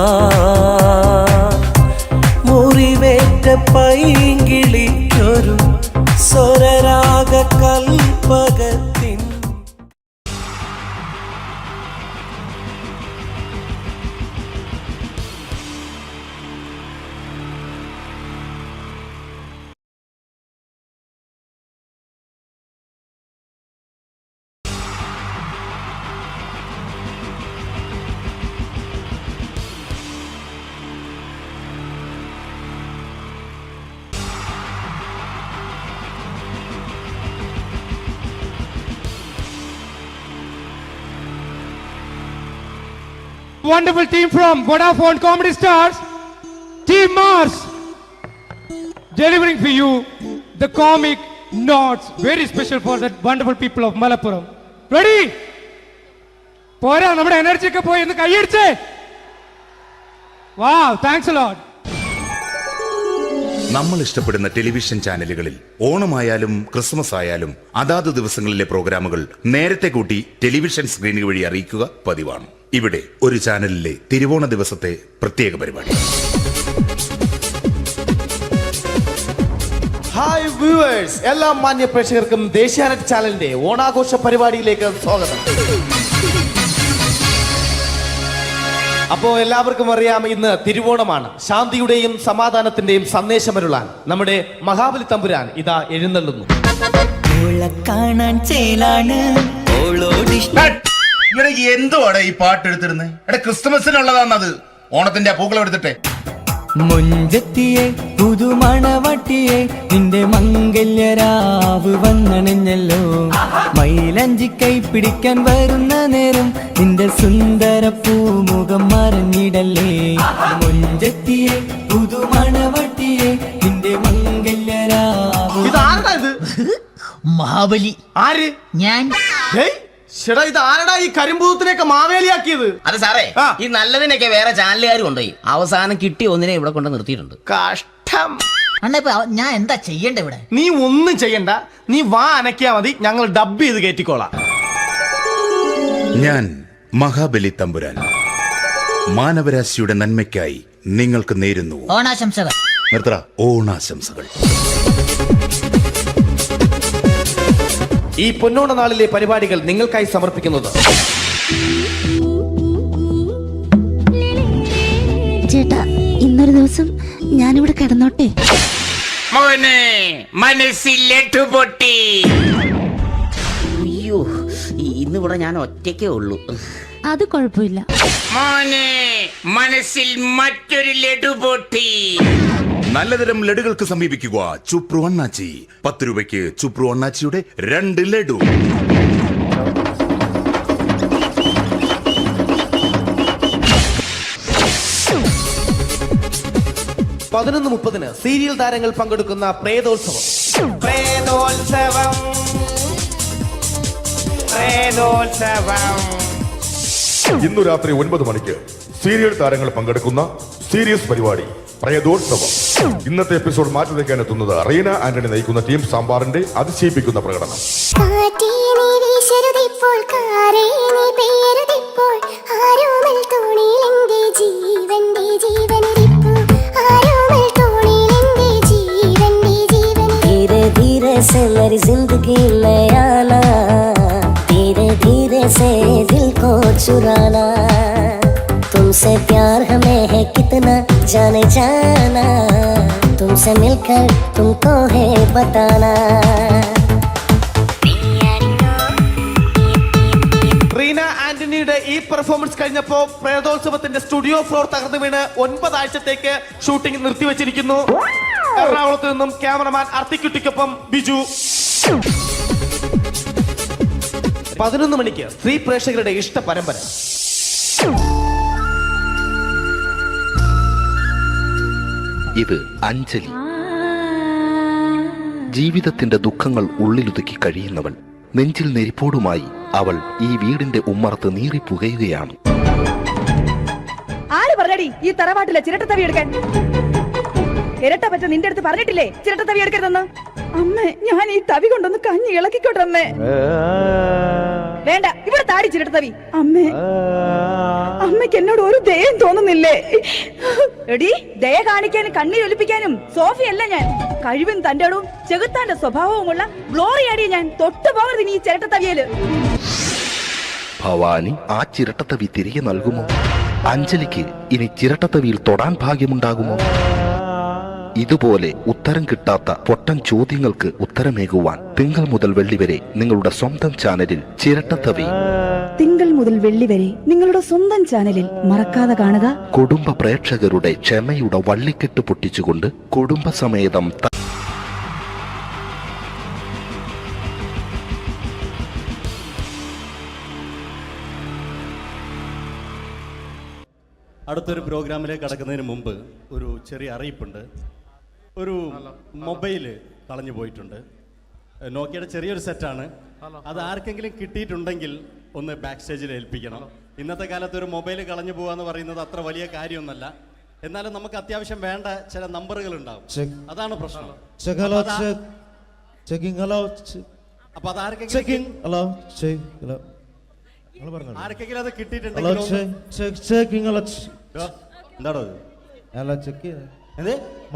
മുറിവേറ്റ പൈങ്കിളിക്കൊരു സ്വരരാഗ കൽപ്പകത്തിൻ. Wonderful team from Vodafone Comedy Stars, Team Mars, delivering for you the comic notes, very special for the wonderful people of Malappuram. Ready? പോരാ, നമ്മുടെ എനർജി ഒക്കെ പോയി ഒന്ന് കൈയടിച്ചേ. Wow, thanks a lot. നമ്മൾ ഇഷ്ടപ്പെടുന്ന ടെലിവിഷൻ ചാനലുകളിൽ ഓണമായാലും ക്രിസ്മസ് ആയാലും അതാത് ദിവസങ്ങളിലെ പ്രോഗ്രാമുകൾ നേരത്തെ കൂട്ടി ടെലിവിഷൻ സ്ക്രീനുകൾ വഴി അറിയിക്കുക പതിവാണ്. ഇവിടെ ഒരു ചാനലിലെ തിരുവോണ ദിവസത്തെ പ്രത്യേക പരിപാടി. ഹായ് വ്യൂവേഴ്സ്, എല്ലാ മാന്യ പ്രേക്ഷകർക്കും ദേശീയാനെറ്റ് ചാനലിന്റെ ഓണാഘോഷ പരിപാടിയിലേക്ക് സ്വാഗതം. അപ്പോ എല്ലാവർക്കും അറിയാം, ഇന്ന് തിരുവോണമാണ്. ശാന്തിയുടെയും സമാധാനത്തിന്റെയും സന്ദേശമരുളാൻ നമ്മുടെ മഹാബലി തമ്പുരാൻ ഇതാ എഴുന്നള്ളുന്നു. കാണാൻ ചേലാണ് ഇവിടെ എന്തുവാടെ ഈ പാട്ട് എടുത്തിരുന്നത്? എടാ, ക്രിസ്തുമസിനുള്ളതാണത്. ഓണത്തിന്റെ പൂക്കളം എടുത്തിട്ടെ. മുഞ്ചത്തിയെ പുതുമണവട്ടിയെ നിന്റെ മംഗല്യരാവ് വന്നണിഞ്ഞല്ലോ. മൈലഞ്ചി കൈ പിടിക്കാൻ വരുന്ന നേരം നിന്റെ സുന്ദര പൂമുഖം മറഞ്ഞിടല്ലേ. മുഞ്ചത്തിയെ പുതുമണവട്ടിയെ നിന്റെ മംഗല്യരാവ്. ഇതാരടാ ഇത്? മഹാബലി. ആര്? ഞാൻ. ചേട്ടാ, ഇത് ആരടാ ഈ കരിമ്പൂത്തിനെയൊക്കെ മാവേലിയാക്കിയത്? അത് സാറേ, ഈ നല്ലതിനൊക്കെ വേറെ ചാനലുകാർ കൊണ്ടുപോയി അവസാനം കിട്ടി ഒന്നിനെ ഇവിടെ കൊണ്ട് നിർത്തിയിട്ടുണ്ട്. കഷ്ടം. അണ്ണ ഇപ്പൊ ഞാൻ എന്താ ചെയ്യണ്ട ഇവിടെ? നീ ഒന്നും ചെയ്യണ്ട, നീ വാ അനക്കിയാ മതി, ഞങ്ങൾ ഡബ് ചെയ്ത് കയറ്റിക്കോളാം. ഞാൻ മഹാബലി തമ്പുരാൻ മാനവരാശിയുടെ നന്മയ്ക്കായി നിങ്ങൾക്ക് നേരുന്നു ഓണാശംസകൾ. നിർത്തറ ഓണാശംസകൾ. ഈ പൊന്നോണ നാളിലെ പരിപാടികൾ നിങ്ങൾക്കായി സമർപ്പിക്കുന്നത് ചേട്ടാ, ഇന്നൊരു ദിവസം ഞാനിവിടെ കിടന്നോട്ടെ. മോനെ മനസ്സിലെട്ടു പൊട്ടി. അയ്യോ, ഇന്നിവിടെ ഞാൻ ഒറ്റയ്ക്കേ ഉള്ളൂ. അത് കുഴപ്പമില്ല. മോനെ മനസ്സിൽ മറ്റൊരു ലഡു പൊട്ടി. നല്ലതരം ലഡുകൾക്ക് സമീപിക്കുക ചുപ്രു അണ്ണാച്ചി. 10 രൂപയ്ക്ക് ചുപ്രു അണ്ണാച്ചിയുടെ 2 ലഡു. പതിനൊന്ന് 30 സീരിയൽ താരങ്ങൾ പങ്കെടുക്കുന്ന പ്രേതോത്സവം. ഇന്നു രാത്രി 9 മണിക്ക് സീരിയൽ താരങ്ങൾ പങ്കെടുക്കുന്ന സീരിയസ് പരിപാടി പ്രേതോത്സവം. ഇന്നത്തെ എപ്പിസോഡ് മാറ്റി വയ്ക്കാൻ എത്തുന്നത് റീന ആന്റണി നയിക്കുന്ന ടീം സാമ്പാറിന്റെ അതിശയിപ്പിക്കുന്ന പ്രകടനം. तुमसे प्यार हमें है कितना जाने जाना तुमसे मिलकर तुमको है बताना റീന ആന്റണിയുടെ ഈ പെർഫോമൻസ് കഴിഞ്ഞപ്പോ പ്രേതോത്സവത്തിന്റെ സ്റ്റുഡിയോ ഫ്ലോർ തകർന്നു വീണ് 9 ആഴ്ചത്തേക്ക് ഷൂട്ടിംഗ് നിർത്തിവെച്ചിരിക്കുന്നു. എറണാകുളത്ത് നിന്നും ക്യാമറമാൻ അർത്തിക്കുട്ടിക്കൊപ്പം ബിജു. 11 മണിക്ക് സ്ത്രീ പ്രേക്ഷകരുടെ ഇഷ്ട പരമ്പര. ഇത് അഞ്ജലി. ജീവിതത്തിന്റെ ദുഃഖങ്ങൾ ഉള്ളിലുതുക്കി കഴിയുന്നവൾ. നെഞ്ചിൽ നെരിപ്പോടുമായി അവൾ ഈ വീടിന്റെ ഉമ്മറത്ത് നീറിപ്പുകയുകയാണ്. ആര് പറഞ്ഞടി ഈ തറവാട്ടിലെ ചിരട്ടത്തവി എടുക്കാൻ? ഇരട്ട പറ്റ നിന്റെ അടുത്ത് പറഞ്ഞിട്ടില്ലേ ചിരട്ടത്തവി എടുക്കരുതെന്ന്? അമ്മേ, ഞാൻ ഈ തവി കൊണ്ടൊന്ന് കഞ്ഞി ഇളക്കിക്കോട്ടെ അമ്മേ. വേണ്ട, ഇവിടെ താടി ചിരട്ടത്തവി. അമ്മേ, അമ്മയ്ക്ക് എന്നോട് ഒരു ദയം തോന്നുന്നില്ലേ? എടി, ദയ കാണിക്കാനും കണ്ണീരൊലിപ്പിക്കാനും സോഫിയല്ല ഞാൻ. കഴിവും തന്റെ ഇടവും ചെകുത്താന്റെ സ്വഭാവവുമുള്ള ഗ്ലോറിയാടിയ ഞാൻ. തൊട്ടുപോകരുത് നീ ഈ ചിരട്ടത്തവിയല്. ഭവാനി ആ ചിരട്ടത്തവി തിരികെ നൽകുമോ? അഞ്ജലിക്ക് ഇനി ചിരട്ടത്തവിയിൽ തൊടാൻ ഭാഗ്യമുണ്ടാകുമോ? ഇതുപോലെ ഉത്തരം കിട്ടാത്ത പൊട്ടൻ ചോദ്യങ്ങൾക്ക് ഉത്തരമേകുവാൻ തിങ്കൾ മുതൽ വെള്ളി വരെ നിങ്ങളുടെ സ്വന്തം ചാനലിൽ ചിരട്ടത്തവി. തിങ്കൾ മുതൽ വെള്ളി വരെ നിങ്ങളുടെ സ്വന്തം ചാനലിൽ മറക്കാതെ കാണുക. കുടുംബ പ്രേക്ഷകരുടെ ക്ഷമയുടെ വള്ളിക്കെട്ട് പൊട്ടിച്ചുകൊണ്ട് കുടുംബസമേതം അടുത്തൊരു പ്രോഗ്രാമിലേക്ക് കടക്കുന്നതിന് മുമ്പ് ഒരു ചെറിയ അറിയിപ്പുണ്ട്. ഒരു മൊബൈല് കളഞ്ഞു പോയിട്ടുണ്ട്. നോക്കിയുടെ ചെറിയൊരു സെറ്റാണ്. അത് ആർക്കെങ്കിലും കിട്ടിയിട്ടുണ്ടെങ്കിൽ ഒന്ന് ബാക്ക് സ്റ്റേജിൽ ഏൽപ്പിക്കണം. ഇന്നത്തെ കാലത്ത് ഒരു മൊബൈൽ കളഞ്ഞു പോകാന്ന് പറയുന്നത് അത്ര വലിയ കാര്യമൊന്നുമല്ല. എന്നാലും നമുക്ക് അത്യാവശ്യം വേണ്ട ചില നമ്പറുകൾ ഉണ്ടാവും. അതാണ് പ്രശ്നം. അപ്പൊ അത് ആർക്കെങ്കിലും അത് കിട്ടിയിട്ടുണ്ടെങ്കിൽ എന്താണോ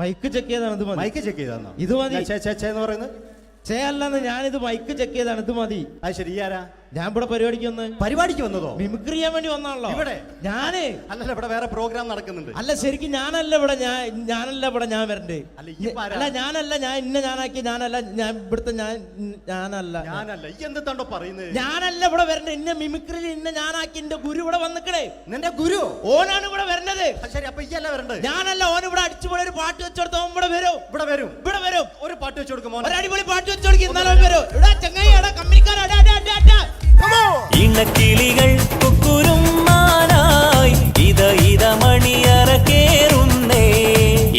മൈക്ക് ചെക്ക് ചെയ്താണ്. മൈക്ക് ചെക്ക് ചെയ്താണോ? ഇത് മതി. എന്ന് പറയുന്നത് ചെയ്യല്ലെന്ന് ഞാനിത് മൈക്ക് ചെക്ക് ചെയ്താണ്. ഇത് മതി. അത് ശരി. ആരാ? ഞാൻ ഇവിടെ പരിപാടിക്ക് വന്നതോ? മിമിക്രി ചെയ്യാൻ വേണ്ടി വന്നാണല്ലോ ഇവിടെ. ഞാന് അല്ലല്ല, ഇവിടെ വേറെ പ്രോഗ്രാം നടക്കുന്നുണ്ട്. അല്ല, ശരിക്കും ഞാനല്ല ഇവിടെ. ഞാൻ വരണ്ടേ? അല്ല, ഞാനാക്കി ഞാനല്ല. ഞാൻ ഇവിടുത്തെ ഞാനല്ല. ഞാനല്ല ഇവിടെ വരണ്ടേ. ഇന്ന മിമിക്രിയിൽ ഞാനാക്കി എന്റെ ഗുരു ഇവിടെ വന്നിക്കണേ. നിന്റെ ഗുരു ഓനാണ് ഇവിടെ വരണത്. ശരി, അപ്പൊ ഇയല്ല വരണ്ടേ? ഞാനല്ല. ഓൻ ഇവിടെ അടിച്ചുപൊളി ഒരു പാട്ട് വെച്ചെടുത്തോ. ഇവിടെ വരും. ഒരു പാട്ട് വെച്ചു കൊടുക്കും. ഒരു അടിപൊളി പാട്ട് വെച്ചോടുക്കും. ഇന്നാലും വരും. ഇവിടെ ചങ്ങായിടാ, കമ്പനിക്കാരാ. ഇണക്കിളികൾ കുക്കുരുമാനായി ഇത മണിയറ കേറുന്നേ.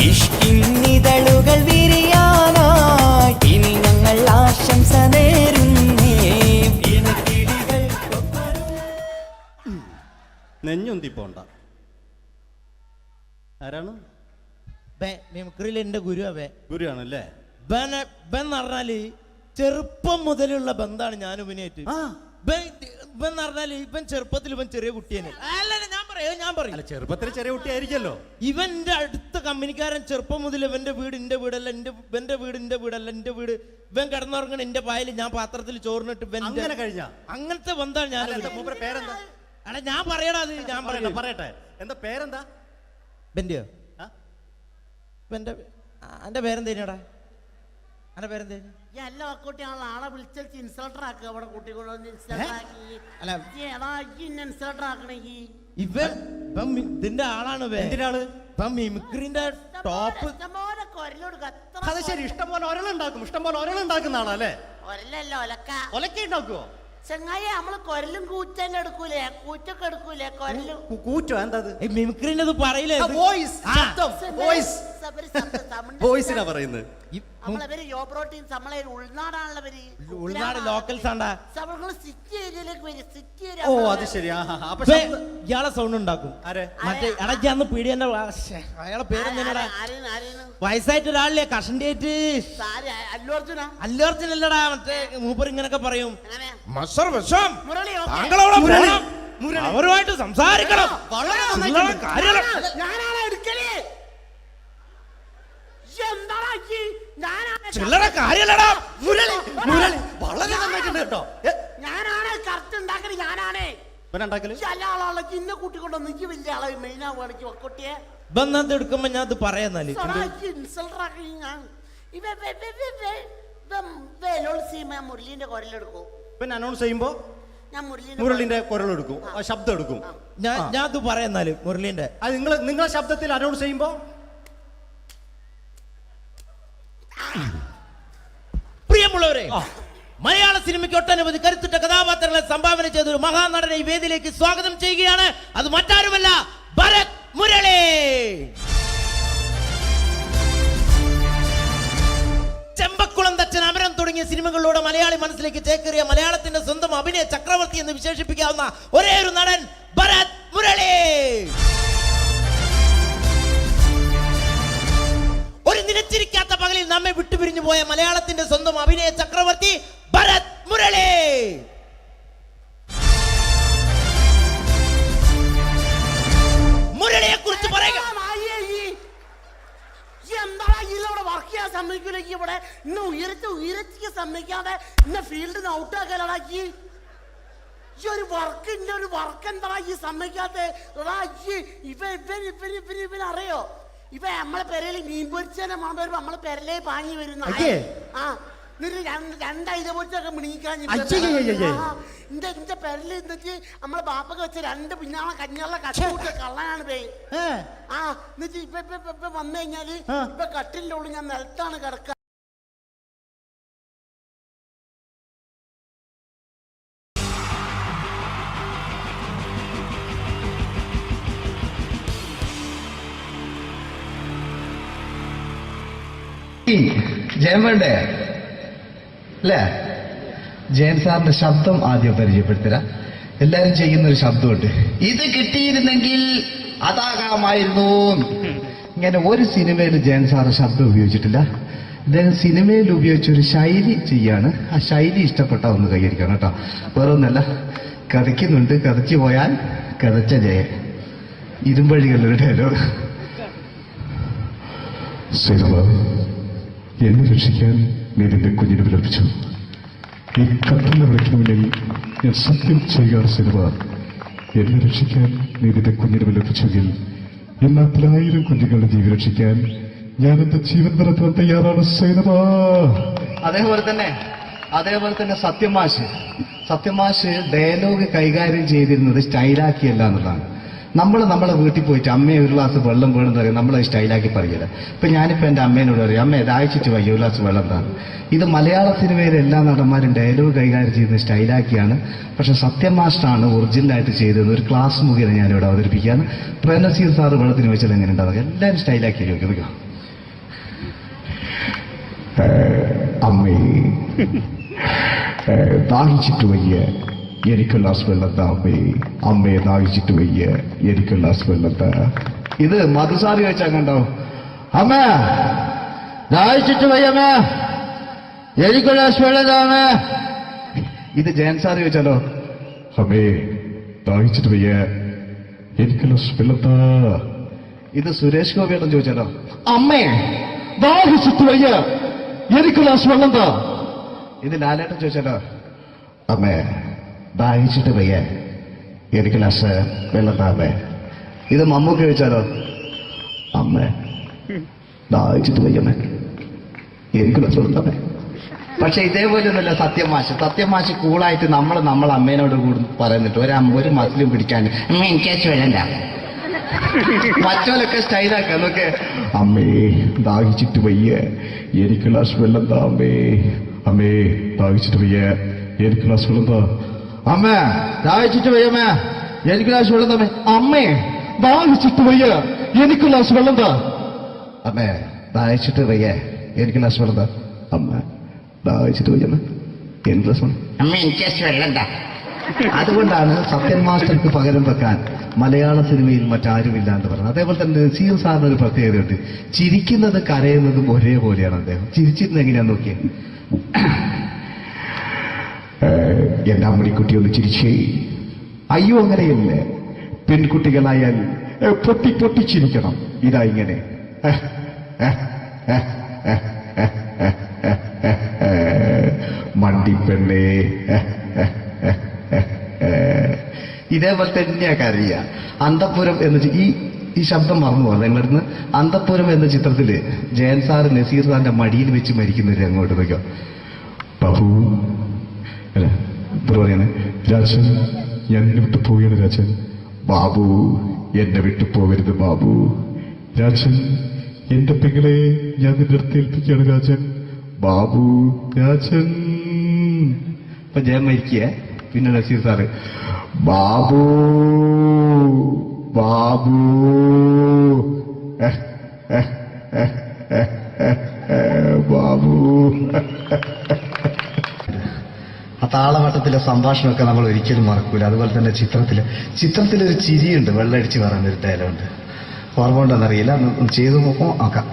ഇഷ്കിന്നിതളുകൾ വിരിയാനായി ഇനി ഞങ്ങൾ ആശംസ നേരുന്നേ. ഇണക്കിളികൾ നെഞ്ഞൊന്തി പോണ്ട. ആരാണ്? മിമിക്രിയിൽ എന്റെ ഗുരുവാണല്ലേ? ബൻ പറഞ്ഞാല് ചെറുപ്പം മുതലുള്ള ബന്ധാണ് ഞാൻ ഇവനായിട്ട്. ഇവൻ പറഞ്ഞാല് ഇവൻ ചെറുപ്പത്തിൽ ഇവൻ ചെറിയ കുട്ടിയാണ്. ഞാൻ പറയും ചെറുപ്പത്തിൽ ചെറിയ കുട്ടിയായിരിക്കല്ലോ. ഇവന്റെ അടുത്ത കമ്പനിക്കാരൻ ചെറുപ്പം മുതൽ ഇവന്റെ വീട് എന്റെ വീടല്ല, എന്റെ വീട് ഇവൻ കിടന്നുറങ്ങണ എന്റെ പായൽ ഞാൻ പാത്രത്തിൽ ചോറിനിട്ട് അങ്ങനത്തെ ബന്ധാണ് ഞാൻ. പേരെന്താ? അല്ല, ഞാൻ പറയടാ. അത് ഞാൻ പറയട്ടെ. എന്താ പേരെന്താ? ബെന്റിയോ? എന്റെ പേരെന്തേനാടാ? എന്റെ പേരെന്തേന്? എല്ലാ കുട്ടിയാണല്ലോ ആളെ വിളിച്ചാൽ ഇൻസൾട്ടർ ആക്കുക. അവിടെ കുട്ടികളൊന്ന് ഇൻസൾട്ടർ ആക്കണെങ്കിൽ ഇവൻ ഇതിന്റെ ആളാണ്. മിമിക്രിന്റെ ടോപ്പ്. അത് ശരി. ഇഷ്ടംപോലെ ഒരളുണ്ടാക്കുന്ന ആളല്ലേ? ഒരലല്ലോ, ഒലക്ക ഉണ്ടാക്കുവോ? ചെങ്ങായി, നമ്മള് കൊരലും കൂറ്റന്നെ എടുക്കൂലേ? കൂറ്റൊക്കെ എടുക്കൂലേ? കൊരലും കൂറ്റോ? എന്താ മിമിക്രിന്റെ പറയില്ലേ? വോയിസിനാ പറയുന്നത്. നമ്മളെ യോപ്രോട്ടീൻ നമ്മളെ ഉൾനാട് ലോക്കൽസ് ആണ്ടാ. സിറ്റി ഏരിയയിലേക്ക് വരും. City area. ഓ, അത് ശരി. ഇയാളെ സൗണ്ട് ഉണ്ടാക്കും. മറ്റേ ഇടയ്ക്ക് പീഡിയന്റെ അയാളെ പേരെന്താ? വയസ്സായിട്ട് ഒരാളില്ലേ? കഷണ്ടിയായിട്ട്. അല്ലു അർജുൻ അല്ലടാ. മറ്റേ മൂപ്പർ ഇങ്ങനൊക്കെ പറയും. അവരുമായിട്ട് സംസാരിക്കണം. ചില്ലറ കാര്യല്ലടാ. ഞാനാണ് കറക്റ്റ് ഉണ്ടാക്കണേ. ഞാനാണ് ആളാളെ ചിന്ന കൂട്ടിക്കൊണ്ടൊന്നും എനിക്ക് വലിയ ആളെ മെയിൻ ആവുകയാണെങ്കിൽ ഒക്കൊട്ടിയെ ബന്ധം എടുക്കുമ്പോ ഞാൻ അത് പറയാന്നാല് മുരളീന്റെ കുരലെടുക്കും പിന്നെ അനൗൺസ് ചെയ്യുമ്പോ ഞാൻ മുരളിന്റെ കുരലെടുക്കും ശബ്ദം എടുക്കും ഞാൻ അത് പറയാന്നാല് മുരളീന്റെ അത് നിങ്ങളെ ശബ്ദത്തിൽ അനൗൺസ് ചെയ്യുമ്പോ പ്രിയമുള്ളവരെ, മലയാള സിനിമയ്ക്ക് ഒട്ടനവധി കരുത്തുറ്റ കഥാപാത്രങ്ങളെ സംഭാവന ചെയ്ത ഒരു മഹാനടനെ ഈ വേദിയിലേക്ക് സ്വാഗതം ചെയ്യുകയാണ്. അത് മറ്റാരുമല്ല, ഭരത് മുരളി. ചെമ്പക്കുളം തച്ചൻ, അമരം തുടങ്ങിയ സിനിമകളിലൂടെ മലയാളി മനസ്സിലേക്ക് ചേക്കേറിയ മലയാളത്തിന്റെ സ്വന്തം അഭിനയ ചക്രവർത്തി എന്ന് വിശേഷിപ്പിക്കാവുന്ന ഒരേ ഒരു നടൻ ഭരത് മുരളി. ഒരു നിലച്ചിരിക്കാത്ത പകലിൽ നമ്മെ വിട്ടുപിരിഞ്ഞു പോയ മലയാളത്തിന്റെ സ്വന്തം അഭിനയ ചക്രവർത്തി ഭരത് മുരളി. മുരളിയെ കുറിച്ച് പറയുക. എന്താ ഇതിലൂടെ വർക്ക് ചെയ്യാൻ സമ്മതിക്കൂലേക്ക് ഇവിടെ ഇന്ന് ഉയരത്തിക്ക് സമ്മതിക്കാതെ ഇന്ന ഫീൽഡിൽ നിന്ന് ഔട്ടാക്കലാക്കി ഈ ഒരു വർക്ക് ഇന്ന ഒരു വർക്ക് എന്താ ഈ സമ്മതിക്കാത്ത ഇവനറിയോ ഇവ നമ്മളെ പെരയിൽ മീൻ പൊരിച്ചതിനെ മാൻ വരുമ്പോ നമ്മളെ പെരലേ പാഞ്ഞു വരുന്ന രണ്ടൈത പൊരിച്ചൊക്കെ മിണിക്കാൻ എന്റെ പെരല് എന്നിട്ട് നമ്മളെ ബാപ്പൊക്കെ വെച്ച രണ്ട് പിന്നാളെ കഞ്ഞാളെ കട്ടുകൂട്ട കള്ളനാണ് പേ എന്നിട്ട് ഇപ്പൊ വന്നു കഴിഞ്ഞാല് ഇപ്പൊ കട്ടിലിന്റെ ഉള്ളിൽ ഞാൻ നിലത്താണ് കിടക്കുക. ജയൻ വേണ്ടേ അല്ലേ? ജയൻ സാറിന്റെ ശബ്ദം ആദ്യം പരിചയപ്പെടുത്തരാ. എല്ലാരും ചെയ്യുന്നൊരു ശബ്ദമുണ്ട്, ഇത് കിട്ടിയിരുന്നെങ്കിൽ അതാകാമായിരുന്നു. ഇങ്ങനെ ഒരു സിനിമയിൽ ജയൻ സാറ് ശബ്ദം ഉപയോഗിച്ചിട്ടില്ല. അദ്ദേഹം സിനിമയിൽ ഉപയോഗിച്ചൊരു ശൈലി ചെയ്യാണ്. ആ ശൈലി ഇഷ്ടപ്പെട്ട ഒന്ന് കൈകരിക്കണം കേട്ടോ. വേറെ ഒന്നല്ല, കഥയ്ക്കുന്നുണ്ട്, കഥയ്ക്ക് പോയാൽ കഥച്ച ജയൻ. ഇരുമ്പഴികളുടെ ഡയലോഗ്. എന്നെ രക്ഷിക്കാൻ നീ നിന്റെ കുഞ്ഞിനെ വിലപിച്ചു. ഈ കത്തുന്ന വിളക്കിന് മുന്നിൽ ഞാൻ സത്യം ചെയ്യുകയാണ് സിനിമ. എന്നെ രക്ഷിക്കാൻ നീ നിന്റെ കുഞ്ഞിനെ വിലപിച്ചെങ്കിൽ എല്ലാ 10,000 കുഞ്ഞുങ്ങളുടെ ജീവൻ രക്ഷിക്കാൻ ഞാൻ എന്റെ ജീവൻ തരത്താൻ തയ്യാറാണ് സിനിമ. അതേപോലെ തന്നെ സത്യമാഷ് ഡയലോഗ് കൈകാര്യം ചെയ്തിരുന്നത് സ്റ്റൈലാക്കിയല്ല എന്നുള്ളതാണ്. നമ്മളെ വീട്ടിൽ പോയിട്ട് അമ്മയെ ഒരു ഗ്ലാസ് വെള്ളം വേണമെന്ന് പറയും, നമ്മളത് സ്റ്റൈലാക്കി പറയില്ല. ഇപ്പൊ ഞാനിപ്പോ എന്റെ അമ്മേനോട് പറയും, അമ്മ ദാഹിച്ചിട്ട് വയ്യ ഒരു ഗ്ലാസ് വെള്ളം എന്താണ്. ഇത് മലയാള സിനിമയിലെ എല്ലാ നടന്മാരും ഡയലോഗ് കൈകാര്യം ചെയ്യുന്നത് സ്റ്റൈലാക്കിയാണ്. പക്ഷെ സത്യമാഷ്ടാണ് ഒറിജിനലായിട്ട് ചെയ്തത്. ഒരു ക്ലാസ് മുഖേന ഞാനിവിടെ അവതരിപ്പിക്കുകയാണ്. പ്രനസീർ സാറ് വെള്ളത്തിന് വെച്ചാൽ എങ്ങനെ ഉണ്ടാവുക? എല്ലാവരും സ്റ്റൈലാക്കി നോക്കുക. അമ്മേ ദാഹിച്ചിട്ട് വയ്യ, എനിക്ക് ഗ്ലാസ് വെള്ളം താ അമ്മേ. അമ്മയെ ദാഹിച്ചിട്ട് വയ്യ, എനിക്ക് ഗ്ലാസ് വെള്ളം താ. ഇത് മധുസാരി വെച്ചാൽ കണ്ടോ, അമ്മ ദാഹിച്ചിട്ട് വയ്യമ്മ, എനിക്ക് ഗ്ലാസ് വെള്ളം താ അമ്മ. ഇത് ജയൻ സാറി വെച്ചാലോ, അമ്മേ ദാഹിച്ചിട്ട് വയ്യ, എനിക്ക് ഗ്ലാസ് വെള്ളം താ. ഇത് സുരേഷ് ഗോപിയോടും ചോദിച്ചാലോ, അമ്മേ ദാഹിച്ചിട്ട് വയ്യ, എനിക്ക് ഗ്ലാസ് വെള്ളം താ. ഇത് ലാലേട്ടൻ ചോദിച്ചാലോ, അമ്മേ ദാഹിച്ചിട്ട് വയ്യ, എനിക്ക് ഗ്ലാസ് വെള്ളം താ അമ്മേ. ഇത് മമ്മൂക്ക് ചോദിച്ചാലോ, അമ്മേ ദാഹിച്ചിട്ട് വയ്യമ്മേ, എനിക്ക് ഗ്ലാസ് വെള്ളം താ അമ്മേ. പക്ഷെ ഇതേപോലെ ഒന്നുമല്ല സത്യമാഷ് കൂളായിട്ട് നമ്മളെ അമ്മേനോട് കൂടി പറയുന്നിട്ട് ഒരു മസിലും പിടിക്കാൻ അമ്മ എനിക്ക് വേണ്ട. മറ്റോലൊക്കെ സ്റ്റൈലാക്കാം നോക്കെ. അമ്മേ ദാഹിച്ചിട്ട് വയ്യ, എനിക്ക് ഗ്ലാസ് വെള്ളം താ അമ്മേ. അമ്മേ ദാഹിച്ചിട്ട് വയ്യ, എനിക്ക് ഗ്ലാസ് വെള്ളം താ. അമ്മ ദാഹിച്ചിട്ട് വയ്യമ്മ, എനിക്ക് ഗ്ലാസ് വെള്ളം താ. അമ്മേ ദാഹിച്ചിട്ട് വയ്യ, എനിക്ക് ഗ്ലാസ് വെള്ളം താ. അമ്മേ ദാഹിച്ചിട്ട് വയ്യ, എനിക്ക് ഗ്ലാസ് വെള്ളം താ. അമ്മ ദാഹിച്ചിട്ട് വയ്യമ്മ, എനിക്ക് ഗ്ലാസ് വെള്ളം. അമ്മ എനിക്ക് വെള്ളം താ. അതുകൊണ്ടാണ് സത്യൻ മാസ്റ്റർക്ക് പകരം വെക്കാൻ മലയാള സിനിമയിൽ മറ്റാരുമില്ല എന്ന് പറയുന്നത്. അതേപോലെ തന്നെ നസീർ സാറിന് ഒരു പ്രത്യേകതയുണ്ട്, ചിരിക്കുന്നത് കരയുന്നതും ഒരേപോലെയാണ്. അദ്ദേഹം ചിരിച്ചിരുന്നത് എങ്ങനെയാന്ന് നോക്കിയേ. എന്റെ അമ്മണിക്കുട്ടി ഒന്ന് ചിരിച്ചേ. അയ്യോ അങ്ങനെയല്ല, പെൺകുട്ടികളായാൽ പൊട്ടി പൊട്ടിച്ചിരിക്കണം. ഇതാ ഇങ്ങനെ മണ്ടിപ്പെണ്ണേ. ഇതേപോലെ തന്നെയാ കരയുക. അന്തപ്പുരം എന്ന ഈ ശബ്ദം മറന്നു പോകാം നിങ്ങളിരുന്ന്. അന്തപ്പുരം എന്ന ചിത്രത്തില് ജയൻ സാറ് നസീർ സാറിന്റെ മടിയിൽ വെച്ച് മരിക്കുന്നവര് അങ്ങോട്ട് നോക്കാം. ബാബു അല്ല എന്താ പറയണേ, രാജൻ ഞാൻ എന്നെ വിട്ടു പോവുകയാണ് രാജൻ. ബാബു എന്നെ വിട്ടു പോകരുത് ബാബു. രാജൻ എന്റെ പെങ്ങളെ ഞാൻ നിന്റെ അടുത്ത് ഏൽപ്പിക്കുകയാണ് രാജൻ. ബാബു രാജൻ. ഇപ്പൊ ജയൻ മരിക്കുക. പിന്നെ നസീർ സാറ് ബാബു ബാബു ബാബു. ആ താളവട്ടത്തിലെ സംഭാഷണമൊക്കെ നമ്മൾ ഒരിക്കലും മറക്കൂല. അതുപോലെ തന്നെ ചിത്രത്തിലൊരു ചിരിയുണ്ട്, വെള്ളടിച്ച് പറയുന്നൊരു ഡയലോഗുണ്ട്. ഓർമ്മ ഉണ്ടെന്നറിയില്ല, ചെയ്തു നോക്കാം.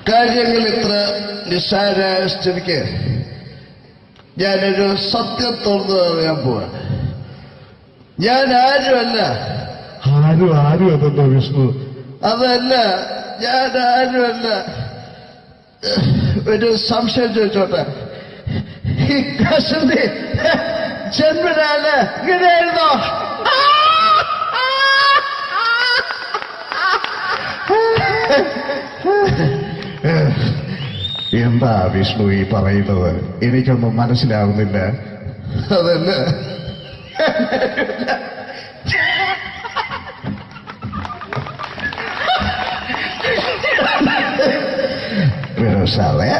കാര്യങ്ങൾ ഇത്ര നിസ്സാരമായ സ്ഥിതിക്ക് ഞാനൊരു സത്യം തുറന്നു പറയാൻ പോവാ. ഞാൻ ആരുമല്ല. ആരും അതെന്തോ വിഷ്ണു, അതല്ല, ഞാൻ ആരുമല്ല. ഒരു സംശയം ചോദിച്ചോട്ടെ, ഈ കസന്തി ജന്മനാല് ഇങ്ങനെയായിരുന്നോ? എന്താ വിഷ്ണു ഈ പറയുന്നത്? എനിക്കൊന്നും മനസ്സിലാവുന്നില്ല. അതല്ല, സാറേ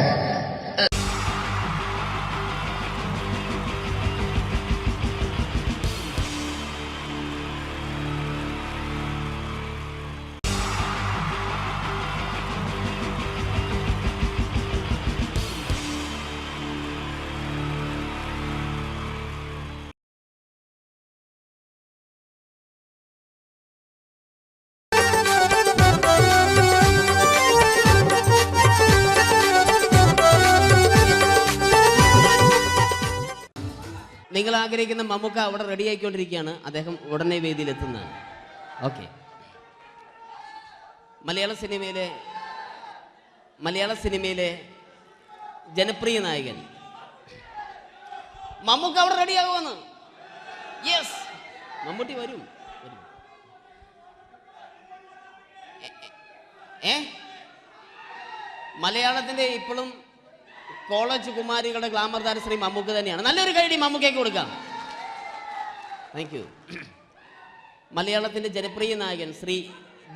നിങ്ങൾ ആഗ്രഹിക്കുന്ന മമ്മൂക്ക അവിടെ റെഡി ആയിക്കൊണ്ടിരിക്കുകയാണ്. അദ്ദേഹം ഉടനെ വേദിയിലെത്തുന്നതാണ്. ഓക്കെ. മലയാള സിനിമയിലെ ജനപ്രിയ നായകൻ മമ്മൂക്ക അവിടെ റെഡിയാകുമെന്ന്. യെസ്, മമ്മൂട്ടി വരും. മലയാളത്തിന്റെ ഇപ്പോഴും കോളേജ് കുമാരികളുടെ ഗ്ലാമർ താരം ശ്രീ മമ്മൂക്ക തന്നെയാണ്. നല്ലൊരു കൈഡി മമ്മൂക്കയ്ക്ക് കൊടുക്കാം. Thank you. മലയാളത്തിന്റെ ജനപ്രിയ നായകൻ ശ്രീ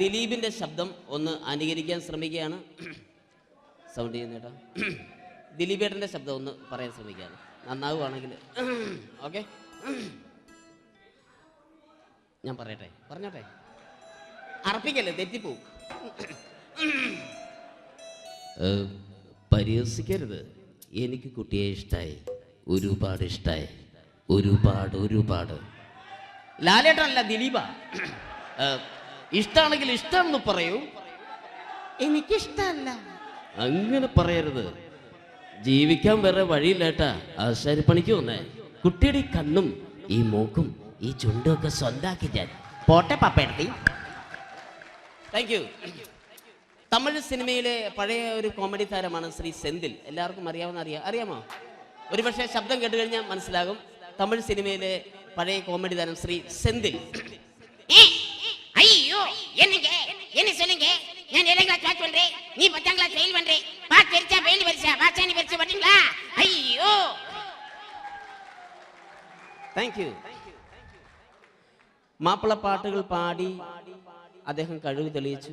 ദിലീപിന്റെ ശബ്ദം ഒന്ന് അനുകരിക്കാൻ ശ്രമിക്കുകയാണ്. സൗണ്ട് ചെയ്യുന്നേട്ടാ. ദിലീപേട്ടന്റെ ശബ്ദം ഒന്ന് പറയാൻ ശ്രമിക്കുകയാണ്. നന്നാവുകയാണെങ്കിൽ ഓക്കെ. ഞാൻ പറഞ്ഞോട്ടെ. അർപ്പിക്കല്ലേ, തെറ്റിപ്പോവും. പരിഹസിക്കരുത്. എനിക്ക് കുട്ടിയെ ഇഷ്ടമായി, ഒരുപാട് ഇഷ്ടമായി, ഒരുപാട്. ലാലേട്ടനല്ല, ദിലീപ. ഇഷ്ടമാണെങ്കിൽ ഇഷ്ടമെന്ന് പറയൂ, എനിക്കിഷ്ടമല്ല അങ്ങനെ പറയരുത്. ജീവിക്കാൻ വേറെ വഴിയില്ലേട്ടാ. ആശാരിപ്പണിക്ക് വന്നേ. കുട്ടിയുടെ ഈ കണ്ണും ഈ മൂക്കും ഈ ചുണ്ടും ഒക്കെ സ്വന്താക്കി ഞാൻ പോട്ടെ പപ്പയെടുത്തി. Thank you. തമിഴ് സിനിമയിലെ പഴയ ഒരു കോമഡി താരമാണ് ശ്രീ സെന്തിൽ. എല്ലാവർക്കും അറിയാമോ? ഒരുപക്ഷെ ശബ്ദം കേട്ട് കഴിഞ്ഞാൽ മനസ്സിലാകും. തമിഴ് സിനിമയിലെ പഴയ കോമഡി താരം ശ്രീ സെന്തിൽ. ஐயோ என்ன சொல்லுங்க, நான் 7th கிளாஸ் பாஸ் பண்றேன், நீ 10th கிளாஸ் ஃபெயில் பண்றே. பாஸ் பெருசா ஃபெயில் பெருசா, பாஸ் நீ பெருசா பண்ணீங்களா? ஐயோ. Thank you. മാപ്പിള പാട്ടുകൾ പാടി അദ്ദേഹം കഴിവ് തെളിയിച്ചു.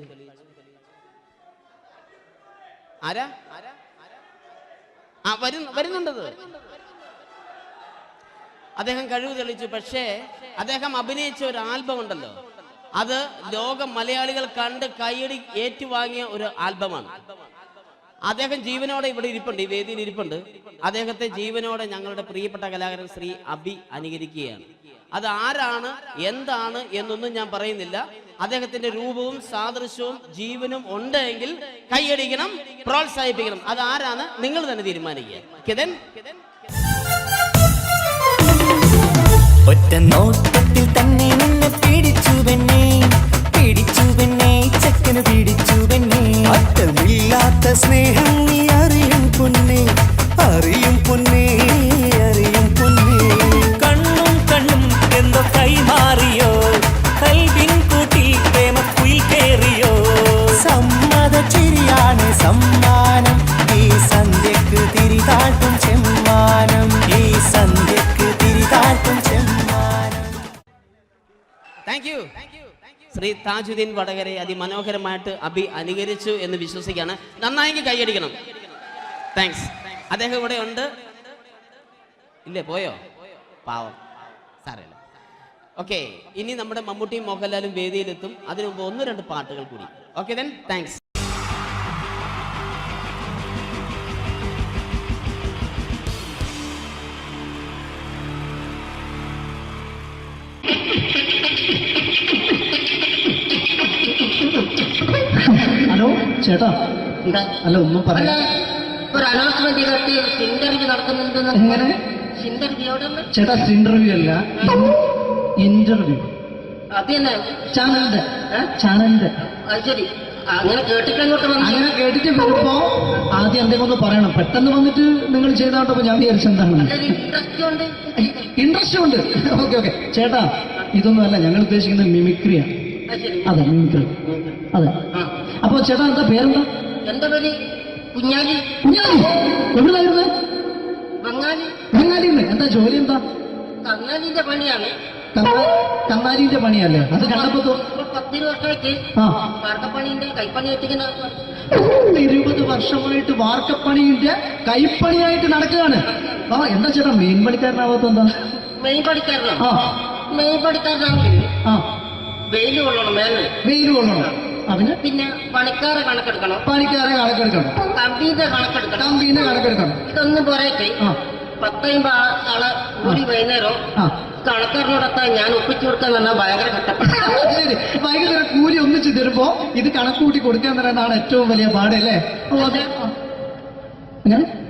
ആരാ വരുന്നുണ്ടത്? അദ്ദേഹം കഴിവ് തെളിയിച്ചു. പക്ഷേ അദ്ദേഹം അഭിനയിച്ച ഒരു ആൽബം ഉണ്ടല്ലോ, അത് ലോക മലയാളികൾ കണ്ട് കൈയടി ഏറ്റുവാങ്ങിയ ഒരു ആൽബമാണ്. അദ്ദേഹം ജീവനോടെ ഇവിടെ ഇരിപ്പുണ്ട്, ഈ വേദിയിൽ ഇരിപ്പുണ്ട്. അദ്ദേഹത്തെ ജീവനോടെ ഞങ്ങളുടെ പ്രിയപ്പെട്ട കലാകാരൻ ശ്രീ അബി അനുകരിക്കുകയാണ്. അത് ആരാണ് എന്താണ് എന്നൊന്നും ഞാൻ പറയുന്നില്ല. അദ്ദേഹത്തിന്റെ രൂപവും സാദൃശ്യവും ജീവനും ഉണ്ടെങ്കിൽ കൈയടിക്കണം, പ്രോത്സാഹിപ്പിക്കണം. അത് ആരാണ് നിങ്ങൾ തന്നെ തീരുമാനിക്കുക. ഒറ്റ നോട്ടത്തിൽ തന്നെ നിന്നെ പിടിച്ചു പെണ്ണേ ചക്കന് പിടിച്ചു പെണ്ണേ. അറ്റമില്ലാത്ത സ്നേഹം നീ അറിയും പൊന്നേ താങ്ക് യു. ശ്രീ താജുദ്ദീൻ വടകരെ അതിമനോഹരമായിട്ട് അനുകരിച്ചു എന്ന് വിശ്വസിക്കുകയാണ്. നന്നായെങ്കിൽ കൈയടിക്കണം. താങ്ക്സ്. അദ്ദേഹം ഇവിടെ ഉണ്ട്. ഇല്ലേ, പോയോ? പാവം, സാരമില്ല. ഓക്കെ, ഇനി നമ്മുടെ മമ്മൂട്ടിയും മോഹൻലാലും വേദിയിലെത്തും. അതിനു മുമ്പ് 1-2 പാട്ടുകൾ കൂടി. Okay then, thanks. ഹലോ ചേട്ടാ, അല്ല ഒന്നും പറയാ. ഒരു അനൗൺസ്മെന്റ് ചെയ്തിട്ട് ഇന്റർവ്യൂ നടക്കുന്നുണ്ടെന്ന്. എങ്ങനെ? ചേട്ടാ, ഇന്റർവ്യൂ അല്ല, ഇന്റർവ്യൂ. അത് തന്നെ ചാനലിന്റെ. ശരി, അങ്ങനെ കേട്ടിട്ട് അങ്ങോട്ട് വന്നു. അങ്ങനെ കേട്ടിട്ട് വരുമ്പോ ആദ്യം എന്തെങ്കിലും ഒന്ന് പറയണം. പെട്ടെന്ന് വന്നിട്ട് നിങ്ങൾ ചെയ്താണ്ടപ്പോ ഞാൻ വിചാരിച്ചു എന്താണ് ഇൻട്രസ്റ്റ് ഉണ്ട്. ഓക്കെ ഓക്കെ ചേട്ടാ, ഇതൊന്നും അല്ല ഞങ്ങൾ ഉദ്ദേശിക്കുന്നത് മിമിക്രിയാണ്. അതെ, മിമിക്രി. അതെ. അപ്പൊ ചേട്ടാ, എന്താ പേരെന്താ? എന്റെ പേര് കുഞ്ഞാലി. കുഞ്ഞാലി എവിടെയായിരുന്നു? ബംഗാളി. ബംഗാളിന്ന്. എന്താ ജോലി? എന്താ? കന്നാലിന്റെ പണിയാണ്. കന്നാലിന്റെ പണിയല്ലേ? അത് കണ്ടപ്പോ 10 വർഷമായിട്ട് വാർക്കപ്പണിന്റെ കൈപ്പണിയായിട്ട് 20 വർഷമായിട്ട് വാർക്കപ്പണിന്റെ കൈപ്പണിയായിട്ട് നടക്കുകയാണ്. ആ, എന്താ ചേട്ടാ മെയിൻ പണിക്കാരനാവാത്ത? എന്താ മെയിൻ പണിക്കാരനാണ്? മെയിൻ പണിക്കാരനാണെങ്കിൽ വെയിൽ കൊള്ളണം. വെയിൽ കൊള്ളണം. അതിന് പിന്നെ പണിക്കാരെ കണക്കെടുക്കണം. കമ്പീന്റെ കണക്കെടുക്കണം. ഇതൊന്നും പറയട്ടെ, 10-50 ആളെ കൂടി വൈകുന്നേരം കണക്കാരനോടൊക്കെ ഞാൻ ഒപ്പിച്ചു കൊടുക്കാൻ പറഞ്ഞാൽ ഭയങ്കര കഷ്ടപ്പെട്ടു. വൈകുന്നേരം കൂലി ഒന്നിച്ച് തരുമ്പോ ഇത് കണക്കൂട്ടി കൊടുക്കാൻ തരാനാണ് ഏറ്റവും വലിയ പാടല്ലേ?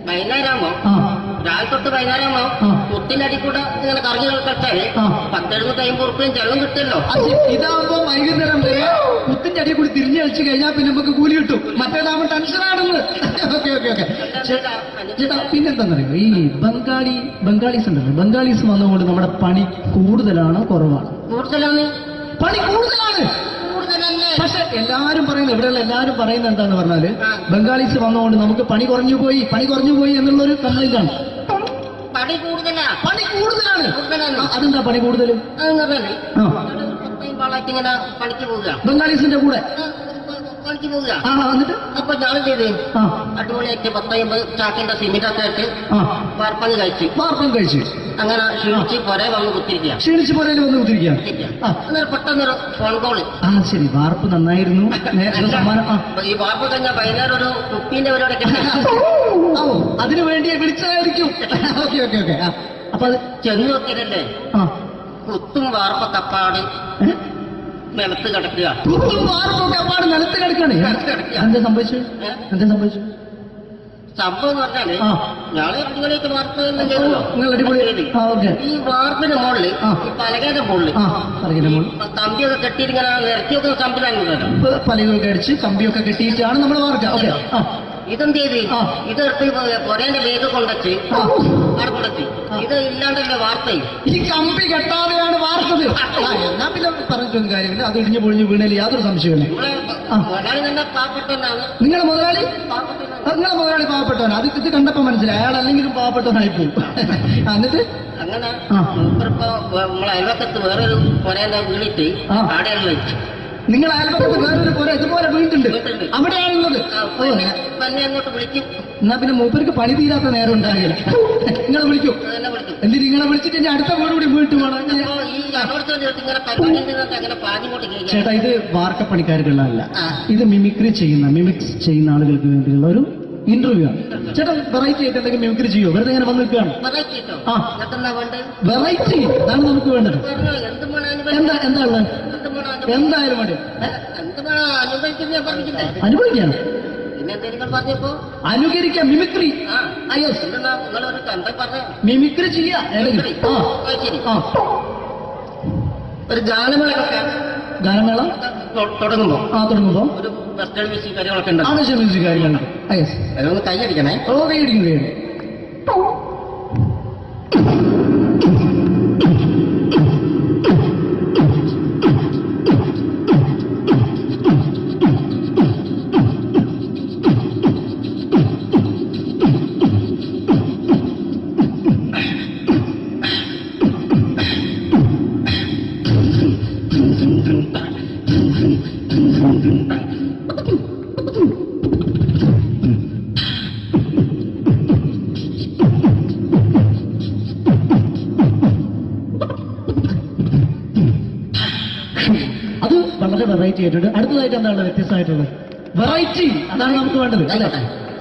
വൈകുന്നേരമാകുമ്പോ, രാവിലെ തൊട്ട് വൈകുന്നേരമാകുമ്പോ കുത്തിന്റെ അടി കൂടെ ഇങ്ങനെ കറങ്ങി കളിച്ചാല് 10-750 ഉറുപ്പിയും ചെലവും കിട്ടുമല്ലോ. ഇതാവുമ്പോ വൈകുന്നേരം വരെ കുത്തിന്റെ അടി കൂടി തിരിഞ്ഞു കളിച്ചു കഴിഞ്ഞാൽ പിന്നെ നമുക്ക് കൂലി കിട്ടും. മറ്റേതാവുമ്പോ ടെൻഷനാണെന്ന്. ഓക്കെ ഓക്കെ ഓക്കെ ചേട്ടാ, പിന്നെന്താന്നറിയോ, ഈ ബംഗാളീസ് ഉണ്ടല്ലോ, ബംഗാളീസ് വന്നുകൊണ്ട് നമ്മുടെ പണി കൂടുതലാണ് കുറവാണ്? കൂടുതലാണ്. പണി കൂടുതലാണ്. പക്ഷെ എല്ലാരും പറയുന്നത്, ഇവിടെയുള്ള എല്ലാരും പറയുന്നത് എന്താന്ന് പറഞ്ഞാല് ബംഗാളീസ് വന്നുകൊണ്ട് നമുക്ക് പണി കുറഞ്ഞു പോയി എന്നുള്ളൊരു കംപ്ലൈന്റ് ആണ്. പണി കൂടുതലാണ്. അതെന്താ പണി കൂടുതൽ? ഇങ്ങനെ പണിക്ക് പോവുക ബംഗാളീസിന്റെ കൂടെ പണിക്ക് പോവുക. എന്നിട്ട് അപ്പൊ ഞാൻ ചെയ്ത് അടിപൊളിയായിട്ട് 10-50 ചാക്കിന്റെ സിമെന്റ് ഒക്കെ ആയിട്ട് വാർപ്പങ്ങ് കഴിച്ചു. അങ്ങനെ ക്ഷീണിച്ച് പുറേ വന്ന് കുത്തിരിക്കുക. അന്നേരം പെട്ടെന്നൊരു ഫോൺ കോള്. ശരി, വാർപ്പ് നന്നായിരുന്നു. ഈ വാർപ്പ് കഴിഞ്ഞാൽ വൈകുന്നേരം ഒരു കുപ്പീന്റെ പരിപാടി അതിനു വേണ്ടി വിളിച്ചതായിരിക്കും. Okay okay okay. അപ്പൊ അത് ചെന്ന് നോക്കിയതല്ലേ, കുത്തും വാർപ്പ കപ്പാട് നിലത്ത് കിടക്കുക. നിലത്ത് കിടക്കാണ്. എന്താ സംഭവിച്ചു? സംഭവം എന്ന് പറഞ്ഞാല് ഞങ്ങള് അടിപൊളിയായിട്ട് വാർപ്പ് ചെയ്തല്ലോ. ഈ വാർപ്പിന്റെ മുകളില് ഈ പലകയുടെ മുകളില് കമ്പിയൊക്കെ കെട്ടിയിട്ട് നിരത്തിയൊക്കെ സംവിധാനം പലകൊക്കെ അടിച്ച് കമ്പിയൊക്കെ കെട്ടിയിട്ടാണ് നമ്മൾ വാർക്കുക. ഇതെന്ത് ചെയ്ത് ഇതെടുത്ത് പൊരേന്റെ വേഗം കൊണ്ടച്ച് അവിടെ കൊണ്ടച്ച് ഇത് ഇല്ലാണ്ടല്ലേ വാർത്തയും. ഈ കമ്പി കെട്ടാതെയാണ് വാർത്തത്. എന്നാ പിന്നെ പറഞ്ഞിട്ടൊന്നും കാര്യമില്ല. അത് ഇടിഞ്ഞു പൊളിഞ്ഞു വീണേൽ യാതൊരു സംശയമില്ല. മുതലാളി തന്നെ പാവപ്പെട്ടവനാണ്. നിങ്ങളെ മുതലാളി പാവപ്പെട്ടവനാണ്. അത് ഇത് കണ്ടപ്പോ മനസ്സിലായി അയാൾ അല്ലെങ്കിലും പാവപ്പെട്ടവനായിപ്പോവും. എന്നിട്ട് അങ്ങനെ ഇപ്പൊ നമ്മളെ അയൽവക്കത്ത് വേറൊരു പൊരേന്റെ വീണിട്ട് ആടെയാണ് വെച്ചു. നിങ്ങൾ അയൽപക്കത്ത് വേറൊരു പുര ഇതുപോലെ വീട്ടുണ്ട്, അവിടെയാണുള്ളത്. അങ്ങോട്ട് വിളിക്കും. എന്നാ പിന്നെ മൂപ്പർക്ക് പണി തീരാത്ത നേരം ഉണ്ടാകില്ല. നിങ്ങളെ വിളിക്കും. എന്നിട്ട് നിങ്ങളെ വിളിച്ചിട്ട് ഇനി അടുത്ത വീട് കൂടി വീട്ടു പോകണം. ചേട്ടാ, ഇത് വാർക്കപ്പണിക്കാർക്കുള്ളതല്ല, ഇത് മിമിക്സ് ചെയ്യുന്ന ആളുകൾക്ക് വേണ്ടിയുള്ള ഒരു ഇന്റർവ്യൂ ആണ്. ചേട്ടാ, വെറൈറ്റി ആയിട്ട് എന്തെങ്കിലും മിമിക്രി ചെയ്യോ? വെറുതെ ഇങ്ങനെ വന്ന് നിൽക്കുകയാണ്. വെറൈറ്റി അതാണ് നമുക്ക് വേണ്ടത്. എന്താ ഉള്ളത്? എന്തായാലും മതി. അനുഭവിക്കാണ്. അനുകരിക്കാം. മിമിക്രി മിമിക്രി ചെയ്യാ. ഒരു ഗാനമേള തുടങ്ങുമ്പോ ഒരു വെസ്റ്റേൺ മ്യൂസിക് കാര്യങ്ങളൊക്കെ ഉണ്ട്. മ്യൂസിക് കാര്യങ്ങളുണ്ട്. അതൊന്ന് കൈയടിക്കണേ. കൈയടിക്കും. അത് വളരെ വെറൈറ്റി ആയിട്ടുണ്ട്. അടുത്തതായിട്ട് എന്താണ് വ്യത്യസ്തമായിട്ടുള്ളത്? വെറൈറ്റി, അതാണ് നമുക്ക് വേണ്ടത് അല്ലേ?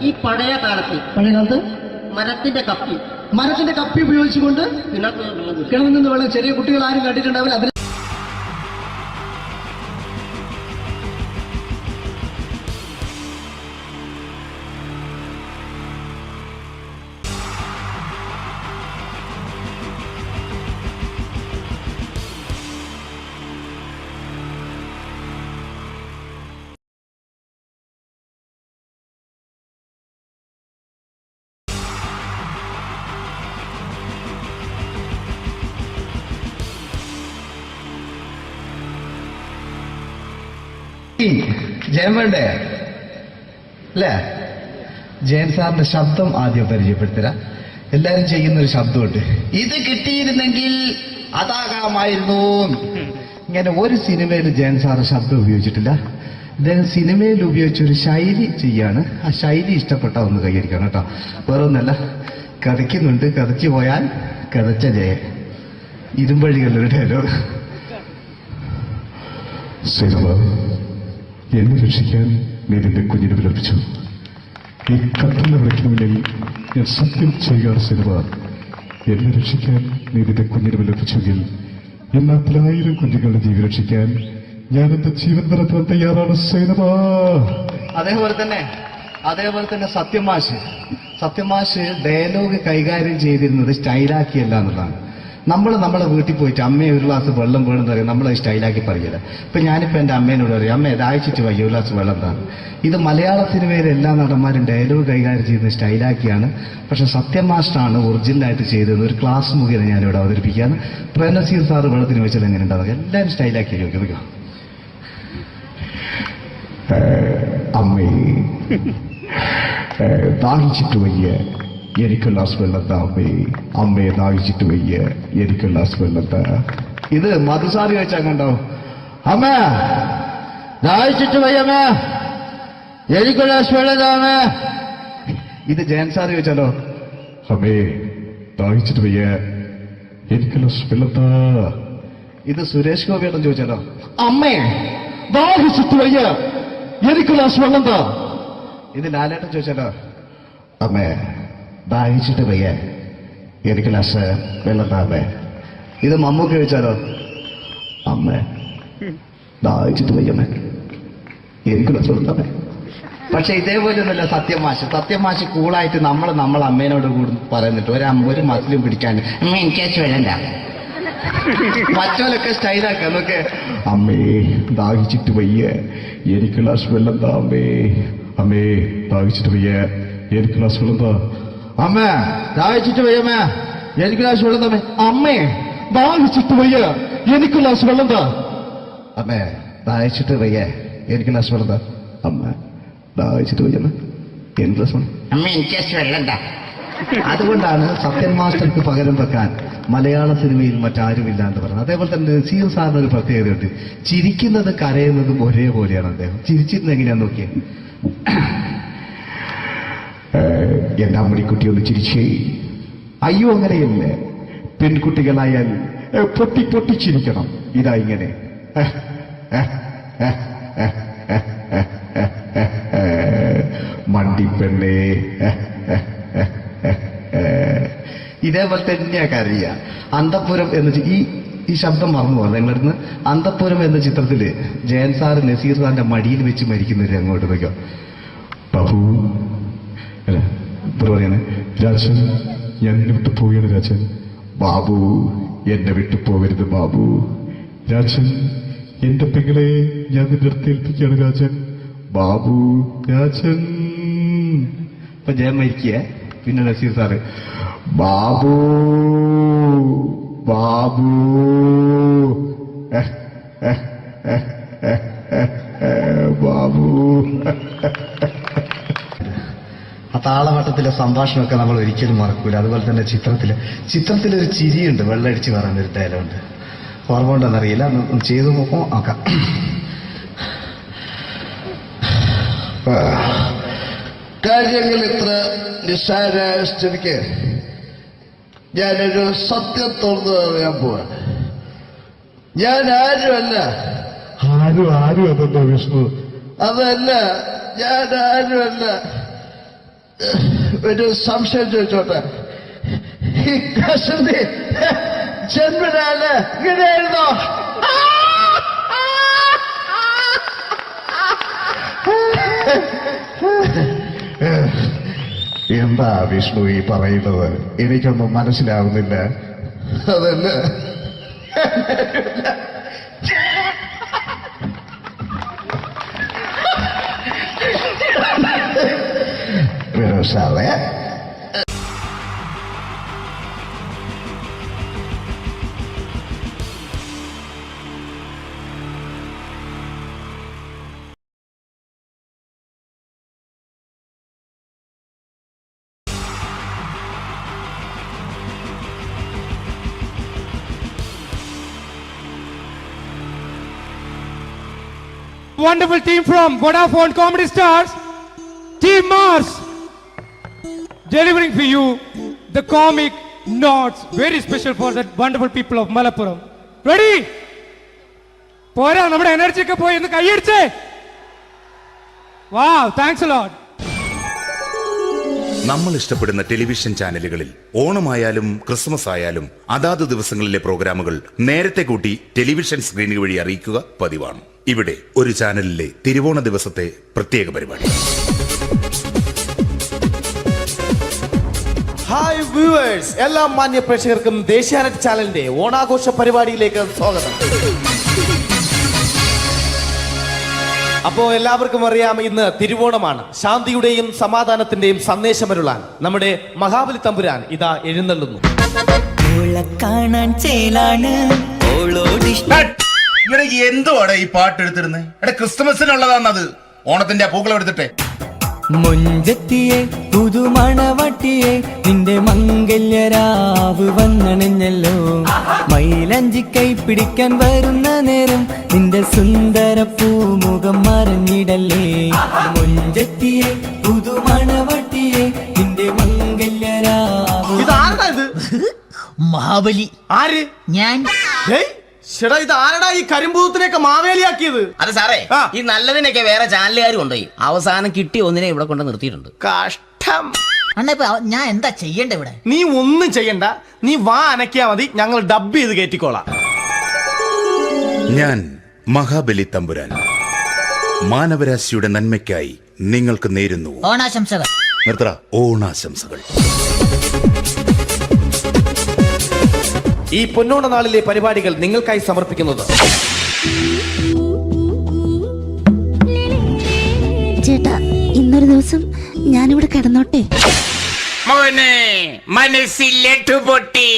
ഈ പഴയ കാലത്ത് മരത്തിന്റെ കപ്പി ഉപയോഗിച്ചുകൊണ്ട് കിണറിൽ നിന്ന് വെള്ളം ചെറിയ കുട്ടികൾ ആരും കണ്ടിട്ടുണ്ടാവില്ല. അതിന് ജയൻ വേണ്ടേ അല്ലേ? ജയൻ സാറിന്റെ ശബ്ദം ആദ്യം പരിചയപ്പെടുത്തരാ. എല്ലാരും ചെയ്യുന്ന ഒരു ശബ്ദമുണ്ട്, ഇത് കിട്ടിയിരുന്നെങ്കിൽ അതാകാമായിരുന്നു. ഇങ്ങനെ ഒരു സിനിമയിൽ ജയൻ സാറ് ശബ്ദം ഉപയോഗിച്ചിട്ടില്ല. അദ്ദേഹം സിനിമയിൽ ഉപയോഗിച്ചൊരു ശൈലി ചെയ്യാണ്. ആ ശൈലി ഇഷ്ടപ്പെട്ട ഒന്ന് കൈയടിക്കണം കേട്ടോ. വേറൊന്നല്ല, കഥയ്ക്കുന്നുണ്ട്, കഥച്ചു പോയാൽ കഥച്ച ജയൻ. ഇരുമ്പഴികളുടെ ഡയലോഗ്. എന്നെ രക്ഷിക്കാൻ നീ നിന്റെ കുഞ്ഞിനെ വിലപിച്ചു. ഈ കത്തുന്ന വിളക്കിന് മുന്നിൽ ഞാൻ സത്യം ചെയ്യുകയാണ് സിനിമ. എന്നെ രക്ഷിക്കാൻ നീ നിന്റെ കുഞ്ഞിനെ വിലപിച്ചെങ്കിൽ എന്നാൽ 1000 കുഞ്ഞുങ്ങളുടെ ജീവൻ രക്ഷിക്കാൻ ഞാൻ എന്റെ ജീവൻ നടത്താൻ തയ്യാറാണ് സിനിമ. അതേപോലെ തന്നെ സത്യമാഷ് ഡയലോഗ് കൈകാര്യം ചെയ്തിരുന്നത് സ്റ്റൈലാക്കിയല്ല എന്നുള്ളതാണ്. നമ്മളെ വീട്ടിൽ പോയിട്ട് അമ്മയെ ഒരു ഗ്ലാസ് വെള്ളം വേണമെന്ന് പറയും, നമ്മളത് സ്റ്റൈലാക്കി പറയില്ല. ഇപ്പൊ ഞാനിപ്പോ എന്റെ അമ്മേനോട് പറയും, അമ്മ ദാഹിച്ചിട്ട് വയ്യ ഒരു ഗ്ലാസ് വെള്ളം എന്താണ്. ഇത് മലയാള സിനിമയിലെ എല്ലാ നടന്മാരും ഡയലോഗ് കൈകാര്യം ചെയ്യുന്നത് സ്റ്റൈലാക്കിയാണ്. പക്ഷെ സത്യമാഷ്ടാണ് ഒറിജിനലായിട്ട് ചെയ്തത്. ഒരു ക്ലാസ് മുഖേന ഞാനിവിടെ അവതരിപ്പിക്കുകയാണ്. പ്രേംനസീർ സാറ് വെള്ളത്തിന് വെച്ചാൽ എങ്ങനെ ഉണ്ടാവുക? എല്ലാവരും സ്റ്റൈലാക്കി ചോദിക്കുക. അമ്മേ ദാഹിച്ചിട്ട് വയ്യ, എനിക്ക് ഗ്ലാസ് വെള്ളം താ അമ്മേ. അമ്മയെ ദാഹിച്ചിട്ട് വയ്യ, എനിക്ക് ഗ്ലാസ് വെള്ളം താ. ഇത് മധുസാരി വെച്ചാൽ കണ്ടോ, അമ്മ ദാഹിച്ചിട്ട് വയ്യമ്മ, എനിക്ക് ഗ്ലാസ് വെള്ളം താ അമ്മ. ഇത് ജയൻ സാറി വെച്ചാലോ, അമ്മേ ദാഹിച്ചിട്ട് വയ്യ, എനിക്ക് ഗ്ലാസ് വെള്ളം താ. ഇത് സുരേഷ് ഗോപിയോടും ചോദിച്ചാലോ, അമ്മേ ദാഹിച്ചിട്ട് വയ്യ, എനിക്ക് ഗ്ലാസ് വെള്ളം താ. ഇത് ലാലേട്ടൻ ചോദിച്ചാലോ, അമ്മേ ദാഹിച്ചിട്ട് വയ്യ, എനിക്ക് ഗ്ലാസ് വെള്ളം താ അമ്മേ. ഇത് മമ്മൂക്ക് ചോദിച്ചാലോ, അമ്മേ ദാഹിച്ചിട്ട് വയ്യമ്മേ, എനിക്ക് ഗ്ലാസ് വെള്ളം താ അമ്മേ. പക്ഷെ ഇതേപോലെയൊന്നുമല്ല സത്യമാഷ് കൂളായിട്ട് നമ്മളെ അമ്മേനോട് കൂടി പറയുന്നിട്ട് ഒരു മസിലും പിടിക്കാൻ അമ്മ എനിക്ക് വെള്ളം താ. മറ്റോലൊക്കെ സ്റ്റൈലാക്കാം എന്നൊക്കെ, അമ്മേ ദാഹിച്ചിട്ട് വയ്യ, എനിക്ക് ഗ്ലാസ് വെള്ളം താ അമ്മേ. അമ്മേ ദാഹിച്ചിട്ട് വയ്യ, എനിക്ക് ഗ്ലാസ് വെള്ളം താ. അമ്മ ദാഹിച്ചിട്ട് വയ്യമ്മ, എനിക്ക് ഗ്ലാസ് വെള്ളം താ. അമ്മേ ദാഹിച്ചിട്ട് വയ്യ, എനിക്ക് ഗ്ലാസ് വെള്ളം താ. അമ്മേ ദാഹിച്ചിട്ട് വയ്യ, എനിക്ക് ഗ്ലാസ് വെള്ളം താ. അമ്മ ദാഹിച്ചിട്ട് വയ്യമ്മ, എനിക്ക് ഗ്ലാസ് വെള്ളം. അമ്മ എനിക്ക് വെള്ളം താ. അതുകൊണ്ടാണ് സത്യൻ മാസ്റ്റർക്ക് പകരം വെക്കാൻ മലയാള സിനിമയിൽ മറ്റാരുമില്ല എന്ന് പറയുന്നത്. അതേപോലെ തന്നെ നസീർ സാറിന് ഒരു പ്രത്യേകതയുണ്ട്, ചിരിക്കുന്നത് കരയുന്നതും ഒരേപോലെയാണ്. അദ്ദേഹം ചിരിച്ചിരുന്നത് എങ്ങനെയാന്ന് നോക്കിയേ. എന്റെ അമ്മണിക്കുട്ടി ഒന്ന് ചിരിച്ചേ. അയ്യോ അങ്ങനെയല്ലേ, പെൺകുട്ടികളായാൽ പൊട്ടി ചിരിക്കണം. ഇതാ ഇങ്ങനെ മണ്ടിപ്പെണ്ണേ. ഇതേപോലെ തന്നെയാ കരയ. അന്തപ്പുരം എന്ന് ഈ ശബ്ദം മറന്നു പോകാം നിങ്ങളിരുന്ന്. അന്തപ്പുരം എന്ന ചിത്രത്തില് ജയൻ സാറ് നസീർ സാറിന്റെ മടിയിൽ വെച്ച് മരിക്കുന്നവര് അങ്ങോട്ട് വയ്ക്കാം. ബാബു അല്ല പറയാണ്, രാജൻ ഞാൻ എന്നെ വിട്ടു പോവുകയാണ് രാജൻ. ബാബു എന്നെ വിട്ടു പോകരുത് ബാബു. രാജൻ എന്റെ പെങ്ങളെ ഞാൻ നിന്റെ അടുത്ത് ഏൽപ്പിക്കുകയാണ് രാജൻ. ബാബു രാജൻ. ഇപ്പൊ ജയൻ മരിക്കുക, പിന്നെ നസീർ സാറ് ബാബു ബാബു ബാബു. ആ താളവട്ടത്തിലെ സംഭാഷണമൊക്കെ നമ്മൾ ഒരിക്കലും മറക്കൂല. അതുപോലെ തന്നെ ചിത്രത്തിലൊരു ചിരിയുണ്ട്, വെള്ളടിച്ച് പറയുന്ന ഒരു ഡയലോഗുണ്ട്. ഓർമ്മ ഉണ്ടെന്നറിയില്ല, ചെയ്തു നോക്കാം. കാര്യങ്ങൾ ഇത്ര നിസ്സാരായ സ്ഥിതിക്ക് ഞാനൊരു സത്യം തുറന്നു പറയാൻ പോവാ. ഞാൻ ആരുമല്ല. ആരും അതല്ലോ വിഷ്ണു. അതല്ല, ഞാൻ ആരുമല്ല. ഒരു സംശയം ചോദിച്ചോട്ടെ, ഈ കസന്തി ജന്മനാല് ഇങ്ങനെയായിരുന്നോ? എന്താ വിഷ്ണു ഈ പറയുന്നത്? എനിക്കൊന്നും മനസ്സിലാവുന്നില്ല. അതല്ല, സാറേ, Wonderful team from Vodafone Comedy Stars, Team Mars, delivering for you the comic notes, very special for the wonderful people of Malappuram. Ready? പോരാ, നമ്മുടെ എനർജി ഒക്കെ പോയി ഒന്ന് കൈയടിച്ചേ. Wow, thanks a lot. നമ്മൾ ഇഷ്ടപ്പെടുന്ന ടെലിവിഷൻ ചാനലുകളിൽ ഓണമായാലും ക്രിസ്മസ് ആയാലും അതാത് ദിവസങ്ങളിലെ പ്രോഗ്രാമുകൾ നേരത്തെ കൂട്ടി ടെലിവിഷൻ സ്ക്രീനുകൾ വഴി അറിയിക്കുക പതിവാണ്. ഇവിടെ ഒരു ചാനലിലെ തിരുവോണ ദിവസത്തെ പ്രത്യേക പരിപാടി. ഹായ് വ്യൂവേഴ്സ്, എല്ലാ മാന്യ പ്രേക്ഷകർക്കും ദേശീയാനെറ്റ് ചാനലിന്റെ ഓണാഘോഷ പരിപാടിയിലേക്ക് സ്വാഗതം. അപ്പോൾ എല്ലാവർക്കും അറിയാം, ഇന്ന് തിരുവോണമാണ്. ശാന്തിയുടെയും സമാധാനത്തിന്റെയും സന്ദേശമരുളാൻ നമ്മുടെ മഹാബലി തമ്പുരാൻ ഇതാ എഴുന്നള്ളുന്നു. എന്തുവാടെ ഈ പാട്ട് എടുത്തിരുന്നത്? എടാ, ക്രിസ്മസിനുള്ളതാണത്. ഓണത്തിന്റെ പൂക്കളം എടുത്തിട്ടെ. മുഞ്ചത്തിയെ പുതുമണവട്ടിയെ നിന്റെ മംഗല്യരാവ് വന്നണഞ്ഞല്ലോ. മൈലഞ്ചി കൈ പിടിക്കാൻ വരുന്ന നേരം നിന്റെ സുന്ദര പൂമുഖം മറഞ്ഞിടല്ലേ. മുഞ്ചത്തിയെ പുതുമണവട്ടിയെ നിന്റെ മംഗല്യരാവ്. ഇതാരടാ ഇത്? മഹാബലി. ആര്? ഞാൻ. ചേട്ടാ, ഇത് ആരടാ ഈ കരിമ്പൂത്തിനെയൊക്കെ മാവേലിയാക്കിയത്? അത് സാറേ, ഈ നല്ലതിനൊക്കെ വേറെ ചാനലുകാർ കൊണ്ടുപോയി അവസാനം കിട്ടി ഒന്നിനെ ഇവിടെ കൊണ്ട് നിർത്തിയിട്ടുണ്ട്. കഷ്ടം. അണ്ണ ഇപ്പൊ ഞാൻ എന്താ ചെയ്യണ്ട ഇവിടെ? നീ ഒന്നും ചെയ്യണ്ട, നീ വാ അനക്കിയാ മതി, ഞങ്ങൾ ഡബ് ചെയ്ത് കയറ്റിക്കോളാം. ഞാൻ മഹാബലി തമ്പുരാൻ മാനവരാശിയുടെ നന്മയ്ക്കായി നിങ്ങൾക്ക് നേരുന്നു ഓണാശംസകൾ. നിർത്തറ, ഓണാശംസകൾ. ഈ പൊന്നോണ നാളിലെ പരിപാടികൾ നിങ്ങൾക്കായി സമർപ്പിക്കുന്നത് ചേട്ടാ, ഇന്നൊരു ദിവസം ഞാനിവിടെ കിടന്നോട്ടെ. മനസ്സിലെട്ടു പൊട്ടി.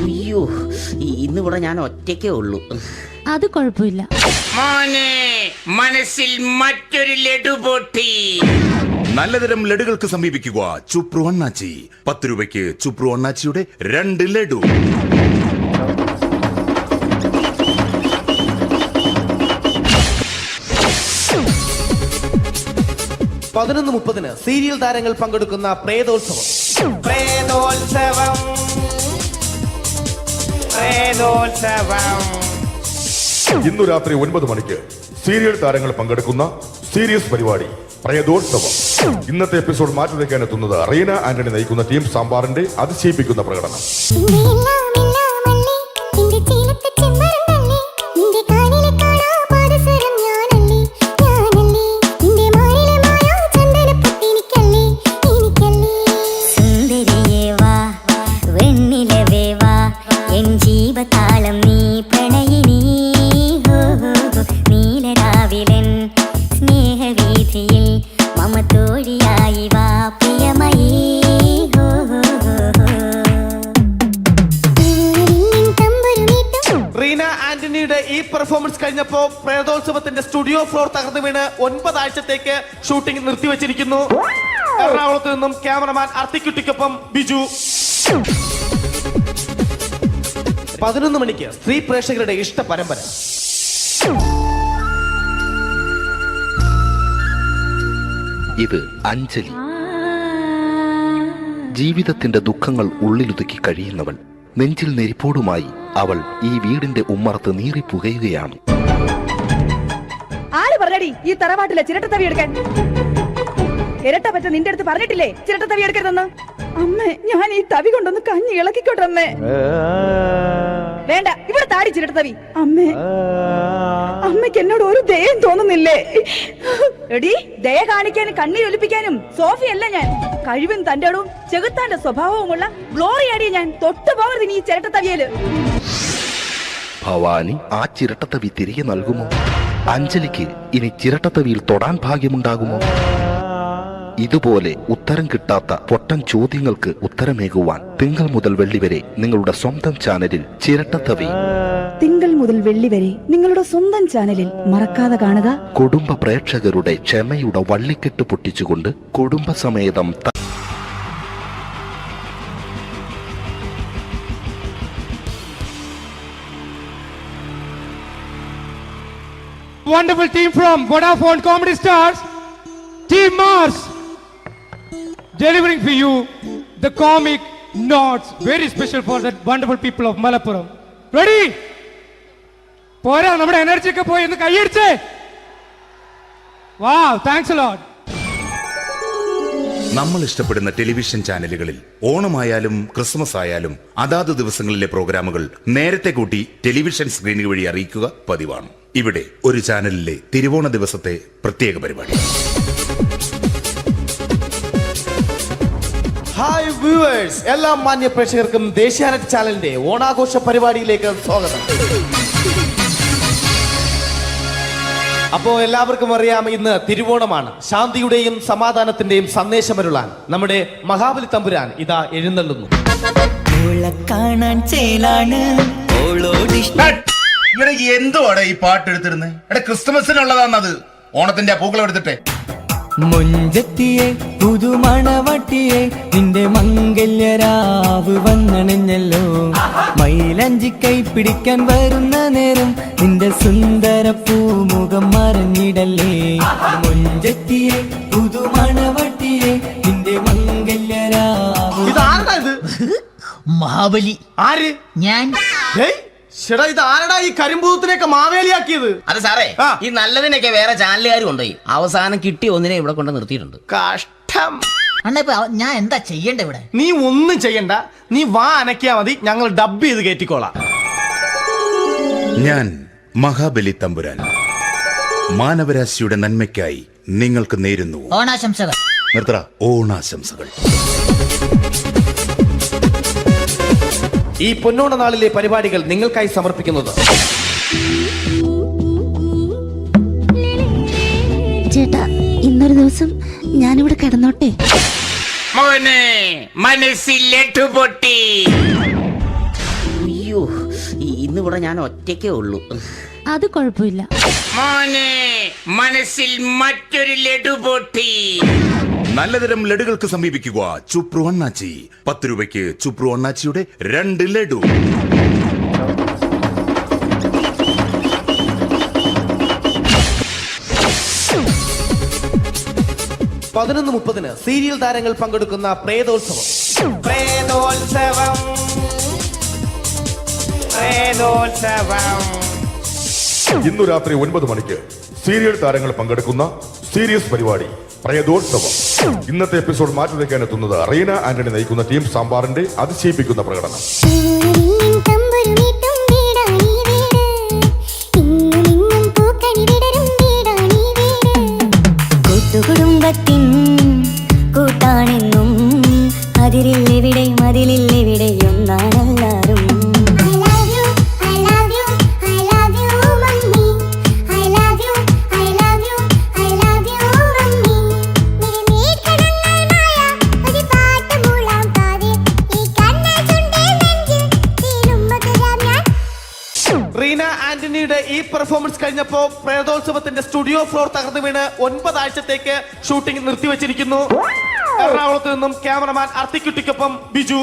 അയ്യോ, ഇന്നിവിടെ ഞാൻ ഒറ്റയ്ക്കേ ഉള്ളൂ. അത് കുഴപ്പമില്ല. മനസ്സിൽ മറ്റൊരു ലഡു പൊട്ടി. നല്ലതരം ലഡുകൾക്ക് സമീപിക്കുക ചുപ്രു അണ്ണാച്ചി. 10 രൂപയ്ക്ക് ചുപ്രു അണ്ണാച്ചിയുടെ 2 ലഡു. 11:30 സീരിയൽ താരങ്ങൾ പങ്കെടുക്കുന്ന പ്രേതോത്സവം. ഇന്നു രാത്രി 9 മണിക്ക് സീരിയൽ താരങ്ങൾ പങ്കെടുക്കുന്ന സീരിയസ് പരിപാടി പ്രേതോത്സവം. ഇന്നത്തെ എപ്പിസോഡ് മാറ്റി വയ്ക്കാൻ എത്തുന്നത് റീന ആന്റണി നയിക്കുന്ന ടീം സാമ്പാറിന്റെ അതിശയിപ്പിക്കുന്ന പ്രകടനം. ഈ പെർഫോമൻസ് കഴിഞ്ഞപ്പോ പ്രേതോത്സവത്തിന്റെ സ്റ്റുഡിയോ ഫ്ലോർ തകർന്നു വീണ് 9 ആഴ്ചത്തേക്ക് ഷൂട്ടിംഗ് നിർത്തിവെച്ചിരിക്കുന്നു. എറണാകുളത്ത് നിന്നും ക്യാമറമാൻ അർത്തിക്കുട്ടിക്കൊപ്പം ബിജു. 11 മണിക്ക് സ്ത്രീ പ്രേക്ഷകരുടെ ഇഷ്ട പരമ്പര ഇത് അഞ്ജലി. ജീവിതത്തിന്റെ ദുഃഖങ്ങൾ ഉള്ളിലൊതുക്കി കഴിയുന്നവൾ. നെഞ്ചിൽ നെരിപ്പോടുമായി അവൾ ഈ വീടിന്റെ ഉമ്മറത്ത് നീറി പുകയുകയാണ്. ആര് പറഞ്ഞടി ഈ തറവാട്ടിലെ ചിരട്ടത്തവി എടുക്കാൻ? ഇരട്ട പറ്റ നിന്റെ അടുത്ത് പറഞ്ഞിട്ടില്ലേ ചിരട്ടത്തവി എടുക്കരുതെന്ന്? അമ്മേ, ഞാൻ ഈ തവി കൊണ്ടൊന്ന് കഞ്ഞി ഇളക്കിക്കോട്ടെ അമ്മേ. വേണ്ട, ഇവിടെ താടി ചിരട്ടത്തവി. അമ്മേ, അമ്മയ്ക്ക് എന്നോട് ഒരു ദയം തോന്നുന്നില്ലേ? എടി, ദയ കാണിക്കാനും കണ്ണീരൊലിപ്പിക്കാനും സോഫിയല്ല ഞാൻ. കഴിവും തന്റെടും ചെകുത്താന്റെ സ്വഭാവവുമുള്ള ഗ്ലോറിയാടിയ ഞാൻ. തൊട്ടു പോകരുത് നീ ചിരട്ടത്തവിയല്. ഭവാനി ആ ചിരട്ടത്തവി തിരികെ നൽകുമോ? അഞ്ജലിക്ക് ഇനി ചിരട്ടത്തവിയിൽ തൊടാൻ ഭാഗ്യമുണ്ടാകുമോ? ഇതുപോലെ ഉത്തരം കിട്ടാത്ത പൊട്ടൻ ചോദ്യങ്ങൾക്ക് ഉത്തരമേകുവാൻ തിങ്കൾ മുതൽ വെള്ളി വരെ നിങ്ങളുടെ സ്വന്തം ചാനലിൽ ചിരട്ടത്തവി. തിങ്കൾ മുതൽ വെള്ളി വരെ നിങ്ങളുടെ സ്വന്തം ചാനലിൽ മറക്കാതെ കാണുക. കുടുംബ പ്രേക്ഷകരുടെ ക്ഷമയുടെ വള്ളിക്കെട്ട് പൊട്ടിച്ചുകൊണ്ട് കുടുംബസമേതം Wonderful team from Vodafone Comedy Stars, Team Mars, delivering for you the comic notes, very special for the wonderful people of Malappuram. Ready? പോരാ, നമ്മുടെ എനർജി ഒക്കെ പോയി ഒന്ന് കൈയടിച്ചേ. Wow, thanks a lot. നമ്മൾ ഇഷ്ടപ്പെടുന്ന ടെലിവിഷൻ ചാനലുകളിൽ ഓണമായാലും ക്രിസ്മസ് ആയാലും അതാത് ദിവസങ്ങളിലെ പ്രോഗ്രാമുകൾ നേരത്തെ കൂട്ടി ടെലിവിഷൻ സ്ക്രീനുകൾ വഴി അറിയിക്കുക പതിവാണ്. ഇവിടെ ഒരു ചാനലിലെ തിരുവോണ ദിവസത്തെ പ്രത്യേക പരിപാടി. ഹായ് വ്യൂവേഴ്സ്, എല്ലാ മാന്യ പ്രേക്ഷകർക്കും ദേശീയാനെറ്റ് ചാനലിന്റെ ഓണാഘോഷ പരിപാടിയിലേക്ക് സ്വാഗതം. അപ്പോ എല്ലാവർക്കും അറിയാം, ഇന്ന് തിരുവോണമാണ്. ശാന്തിയുടെയും സമാധാനത്തിന്റെയും സന്ദേശമരുളാൻ നമ്മുടെ മഹാബലി തമ്പുരാൻ ഇതാ എഴുന്നള്ളുന്നു. എന്തുവാടെ ഈ പാട്ട് എടുത്തിരുന്നത്? എടാ, ക്രിസ്മസിനുള്ളതാണത്. ഓണത്തിന്റെ പൂക്കളം എടുത്തിട്ടെ. മുഞ്ചത്തിയെ പുതുമണവട്ടിയെ നിന്റെ മംഗല്യരാവ് വന്നണഞ്ഞല്ലോ. മൈലഞ്ചി കൈ പിടിക്കാൻ വരുന്ന നേരം നിന്റെ സുന്ദര പൂമുഖം മറഞ്ഞിടല്ലേ. മുഞ്ചത്തിയെ പുതുമണവട്ടിയെ നിന്റെ മംഗല്യരാവ്. മഹാബലി. ആര്? ഞാൻ. ചേട്ടാ, ഇത് ആരടാ ഈ കരിമ്പൂത്തിനെയൊക്കെ മാവേലിയാക്കിയത്? അത് സാറേ, ഈ നല്ലതിനൊക്കെ വേറെ ചാനലുകാർ കൊണ്ടുപോയി അവസാനം കിട്ടിയ ഒന്നിനെ ഇവിടെ കൊണ്ട് നിർത്തിയിട്ടുണ്ട്. കഷ്ടം. ഞാൻ എന്താ ചെയ്യണ്ട ഇവിടെ? നീ ഒന്നും ചെയ്യണ്ട, നീ വാ അനക്കിയാ മതി, ഞങ്ങൾ ഡബ് ചെയ്ത് കയറ്റിക്കോളാം. ഞാൻ മഹാബലി തമ്പുരാൻ മാനവരാശിയുടെ നന്മയ്ക്കായി നിങ്ങൾക്ക് നേരുന്നു ഓണാശംസകൾ. നിർത്തറ, ഓണാശംസകൾ. ഈ പൊന്നോണ നാളിലെ പരിപാടികൾ നിങ്ങൾക്കായി സമർപ്പിക്കുന്നത് ചേട്ടാ, ഇന്നൊരു ദിവസം ഞാനിവിടെ കിടന്നോട്ടെ? മോനെ, മനസ്സിലെട്ടു പൊട്ടി. അയ്യോ, ഇന്നിവിടെ ഞാൻ ഒറ്റയ്ക്കേ ഉള്ളൂ. അത് കുഴപ്പമില്ല. മോനെ, മനസ്സിൽ മറ്റൊരു ലഡു പൊട്ടി. നല്ലതരം ലഡുകൾക്ക് സമീപിക്കുക ചുപ്രു അണ്ണാച്ചി. 10 രൂപയ്ക്ക് ചുപ്രു അണ്ണാച്ചിയുടെ 2 ലഡു. 11:30 സീരിയൽ താരങ്ങൾ പങ്കെടുക്കുന്ന പ്രേതോത്സവം. ഇന്നു രാത്രി 9 മണിക്ക് സീരിയൽ താരങ്ങൾ പങ്കെടുക്കുന്ന സീരിയസ് പരിപാടി പ്രേതോത്സവം. ഇന്നത്തെ എപ്പിസോഡ് മാറ്റി വയ്ക്കാൻ എത്തുന്നത് റീന ആന്റണി നയിക്കുന്ന ടീം സാമ്പാറിന്റെ അതിശയിപ്പിക്കുന്ന പ്രകടനം. കുടുംബത്തിൻ കൂട്ടാണെന്നും അതിരില്ലെവിടെ മതിലില്ലെവിടെ ഒന്നാണെല്ലാരും. റീന ആന്റണിയുടെ ഈ പെർഫോമൻസ് കഴിഞ്ഞപ്പോ പ്രേതോത്സവത്തിന്റെ സ്റ്റുഡിയോ ഫ്ലോർ തകർന്നു വീണ് 9 ആഴ്ചത്തേക്ക് ഷൂട്ടിംഗ് നിർത്തിവെച്ചിരിക്കുന്നു. എറണാകുളത്ത് നിന്നും ക്യാമറമാൻ അർത്തിക്കുട്ടിക്കൊപ്പം ബിജു.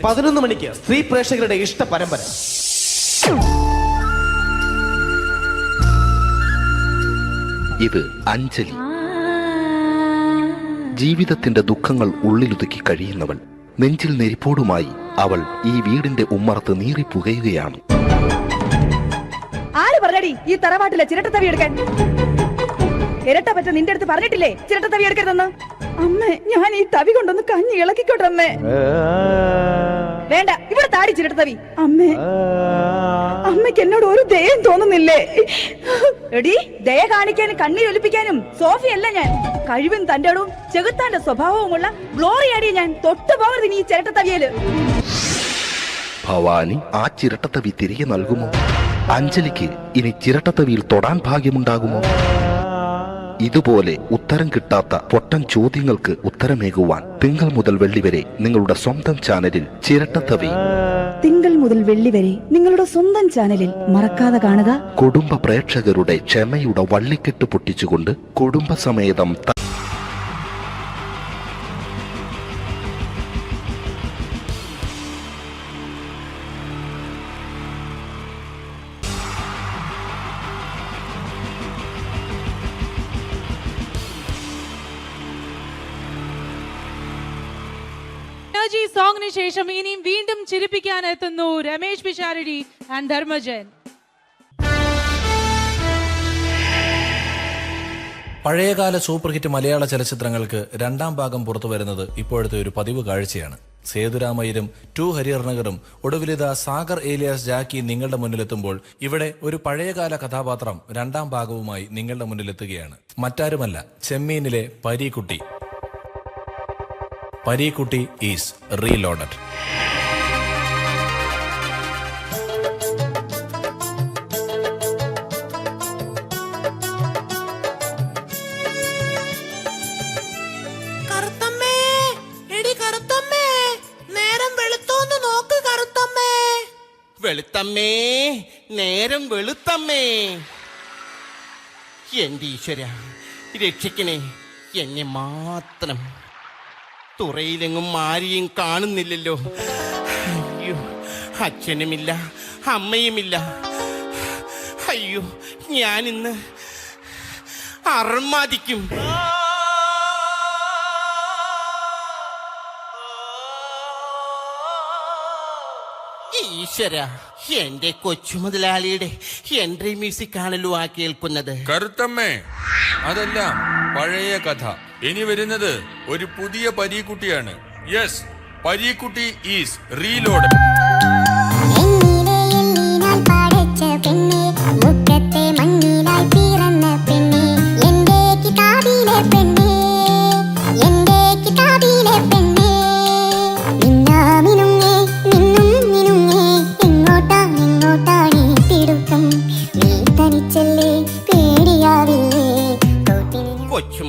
11 മണിക്ക് സ്ത്രീ പ്രേക്ഷകരുടെ ഇഷ്ട പരമ്പര. ഇത് അഞ്ജലി. ജീവിതത്തിന്റെ ദുഃഖങ്ങൾ ഉള്ളിലൊതുക്കി കഴിയുന്നവൾ. നെഞ്ചിൽ നെരിപ്പോടുമായി അവൾ ഈ വീടിന്റെ ഉമ്മറത്ത് നീറിപ്പുകയുകയാണ്. ആര് പറഞ്ഞടി ഈ തറവാട്ടിലെ ചിരട്ടത്തവി എടുക്കാൻ? ഇരട്ട പറ്റ നിന്റെ അടുത്ത് പറഞ്ഞിട്ടില്ലേ ചിരട്ടത്തവി എടുക്കരുതെന്ന്? അമ്മേ, ഞാൻ ഈ തവി കൊണ്ടൊന്ന് കഞ്ഞി ഇളക്കിക്കോട്ടെ അമ്മേ. വേണ്ട, ഇവിടെ താടി ചിരട്ടത്തവി. അമ്മേ, അമ്മയ്ക്ക് എന്നോട് ഒരു ദയം തോന്നുന്നില്ലേ? എടി, ദയ കാണിക്കാനും കണ്ണീരൊലിപ്പിക്കാനും സോഫിയല്ല ഞാൻ. കഴിവും തന്റെടും ചെകുത്താന്റെ സ്വഭാവവുമുള്ള ഗ്ലോറിയാടിയ ഞാൻ. തൊട്ടു പോകരുത് നീ ചിരട്ടത്തവിയല്. ഭവാനി ആ ചിരട്ടത്തവി തിരികെ നൽകുമോ? അഞ്ജലിക്ക് ഇനി ചിരട്ടത്തവിയിൽ തൊടാൻ ഭാഗ്യമുണ്ടാകുമോ? ഇതുപോലെ ഉത്തരം കിട്ടാത്ത പൊട്ടൻ ചോദ്യങ്ങൾക്ക് ഉത്തരമേകുവാൻ തിങ്കൾ മുതൽ വെള്ളി വരെ നിങ്ങളുടെ സ്വന്തം ചാനലിൽ ചിരട്ടത്തവി. തിങ്കൾ മുതൽ വെള്ളി വരെ നിങ്ങളുടെ സ്വന്തം ചാനലിൽ മറക്കാതെ കാണുക. കുടുംബ പ്രേക്ഷകരുടെ ക്ഷമയുടെ വള്ളിക്കെട്ട് പൊട്ടിച്ചുകൊണ്ട് കുടുംബസമേതം സോങ്ങിന് ശേഷം ഇനിയും വീണ്ടും ചിരിപ്പിക്കാൻ എത്തുന്നു രമേശ് പിഷാരടി ആൻഡ് ധർമ്മജൻ. പഴയകാല സൂപ്പർ ഹിറ്റ് മലയാള ചലച്ചിത്രങ്ങൾക്ക് രണ്ടാം ഭാഗം പുറത്തു വരുന്നത് ഇപ്പോഴത്തെ ഒരു പതിവ് കാഴ്ചയാണ്. സേതുരാമയ്യരും ടു ഹരിഹർനഗറും ഒടുവിലിത സാഗർ ഏലിയാസ് ജാക്കി നിങ്ങളുടെ മുന്നിലെത്തുമ്പോൾ ഇവിടെ ഒരു പഴയകാല കഥാപാത്രം രണ്ടാം ഭാഗവുമായി നിങ്ങളുടെ മുന്നിലെത്തുകയാണ്. മറ്റാരുമല്ല, ചെമ്മീനിലെ പരീക്കുട്ടി. Pareekutty is reloaded. കറുത്തമ്മേ, എടി കറുത്തമ്മേ, നേരം വെളുത്തോന്ന് നോക്ക് കറുത്തമ്മേ. വെളുത്തമ്മേ, നേരം വെളുത്തമ്മേ. എന്റെ ഈശ്വര, രക്ഷിക്കണേ എന്നെ മാത്രം. തുറയിലെങ്ങും ആരെയും കാണുന്നില്ലല്ലോ. അയ്യോ, അച്ഛനുമില്ല അമ്മയുമില്ല. അയ്യോ, ഞാനിന്ന് അർമാദിക്കും. ഈശ്വര, എന്റെ കൊച്ചു മുതലാളിയുടെ എൻട്രി മ്യൂസിക് ആണല്ലോ ആ കേൾക്കുന്നത്. കറുത്തമ്മേ, അതെല്ലാം പഴയ കഥ. ഇനി വരുന്നത് ഒരു പുതിയ പരീക്കുട്ടിയാണ്. Yes, Pareekutty is reload.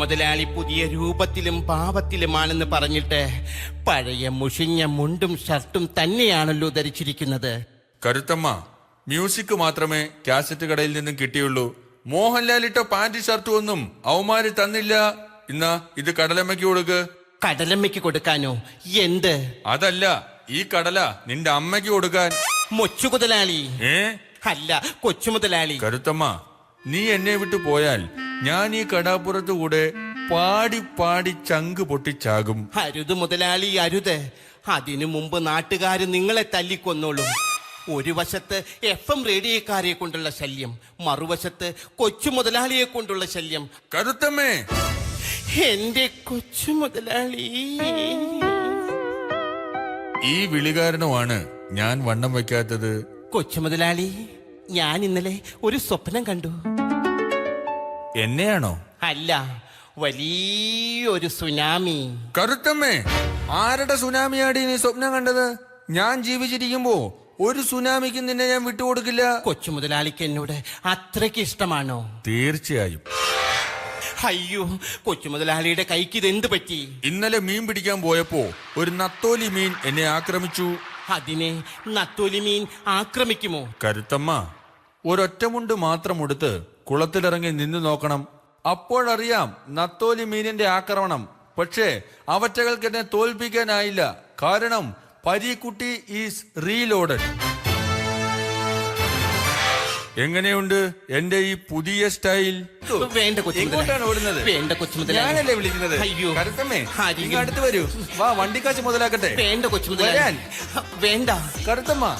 മുതലാളി പുതിയ രൂപത്തിലും ഭാവത്തിലുമാണെന്ന് പറഞ്ഞിട്ട് പഴയ മുഷിഞ്ഞ മുണ്ടും ഷർട്ടും തന്നെയാണല്ലോ ധരിച്ചിരിക്കുന്നത്. കരുത്തമ്മ, മ്യൂസിക് മാത്രമേ കാസറ്റ് കടയിൽ നിന്നും കിട്ടിയുള്ളൂ. മോഹൻലാൽ ഇട്ട പാന്റ് ഷർട്ടും ഒന്നും അവന്മാര് തന്നില്ല. ഇന്നാ ഇത് കടലമ്മയ്ക്ക് കൊടുക്ക്. കടലമ്മയ്ക്ക് കൊടുക്കാനോ? എന്ത്? അതല്ല, ഈ കടല നിന്റെ അമ്മയ്ക്ക് കൊടുക്കാൻ. മൊച്ചു മുതലാളി. അല്ല, കൊച്ചു മുതലാളി. കരുത്തമ്മ, നീ എന്നെ വിട്ടു പോയാൽ ഞാൻ ഈ കടാപ്പുറത്ത് കൂടെ പാടി പാടി ചങ്ക് പൊട്ടിച്ചാകും. അരുത് മുതലാളി, അരുത്. അതിനു മുമ്പ് നാട്ടുകാര് നിങ്ങളെ തല്ലിക്കൊന്നോളും. ഒരു വശത്ത് FM റേഡിയോക്കാരെ കൊണ്ടുള്ള ശല്യം, മറുവശത്ത് കൊച്ചു മുതലാളിയെ കൊണ്ടുള്ള ശല്യം. കരുത്തമ്മേ, എന്റെ കൊച്ചു മുതലാളി. ഈ വിളി കാരണമാണ് ഞാൻ വണ്ണം വെക്കാത്തത്. കൊച്ചു മുതലാളി, ഞാൻ ഇന്നലെ ഒരു സ്വപ്നം കണ്ടു. എന്നെയാണോ? അല്ല, വലിയൊരു സുനാമി. കറുത്തമ്മേ, ആരുടെ സുനാമിയാടി നീ സ്വപ്നം കണ്ടത്? ഞാൻ ജീവിച്ചിരിക്കുമ്പോ ഒരു സുനാമിക്ക് നിന്നെ ഞാൻ വിട്ടുകൊടുക്കില്ല. കൊച്ചു മുതലാളിക്ക് എന്നോട് അത്രയ്ക്ക് ഇഷ്ടമാണോ? തീർച്ചയായും. അയ്യോ, കൊച്ചു മുതലാളിയുടെ കൈക്ക് ഇതെന്ത് പറ്റി? ഇന്നലെ മീൻ പിടിക്കാൻ പോയപ്പോ ഒരു നത്തോലി മീൻ എന്നെ ആക്രമിച്ചു. അതിനെ നത്തോലി മീൻ ആക്രമിക്കുമോ? കരുത്തമ്മ, ഒരൊറ്റമുണ്ട് മാത്രം ഉടുത്ത് കുളത്തിലിറങ്ങി നിന്നു നോക്കണം. അപ്പോഴറിയാം നത്തോലി മീനിന്റെ ആക്രമണം. പക്ഷേ അവറ്റകൾക്ക് എന്നെ തോൽപ്പിക്കാനായില്ല. കാരണം പരീക്കുട്ടി ഈസ് റീലോഡഡ്. എങ്ങനെയുണ്ട് എന്റെ ഈ പുതിയ സ്റ്റൈൽ? വേണ്ട കൊച്ചുമുതലാളി. എങ്ങോട്ടാണ് ഓടുന്നത്? വേണ്ട കൊച്ചുമുതലാളി. ഞാനല്ലേ വിളിക്കുന്നത്? അയ്യോ. കറുത്തമ്മേ, ഇങ്ങ് അടുത്ത് വരൂ. വാ, വണ്ടിക്കാശ് മുതലാക്കട്ടെ. വേണ്ട കൊച്ചുമുതലാളി. വരാൻ. വേണ്ട കറുത്തമ്മ,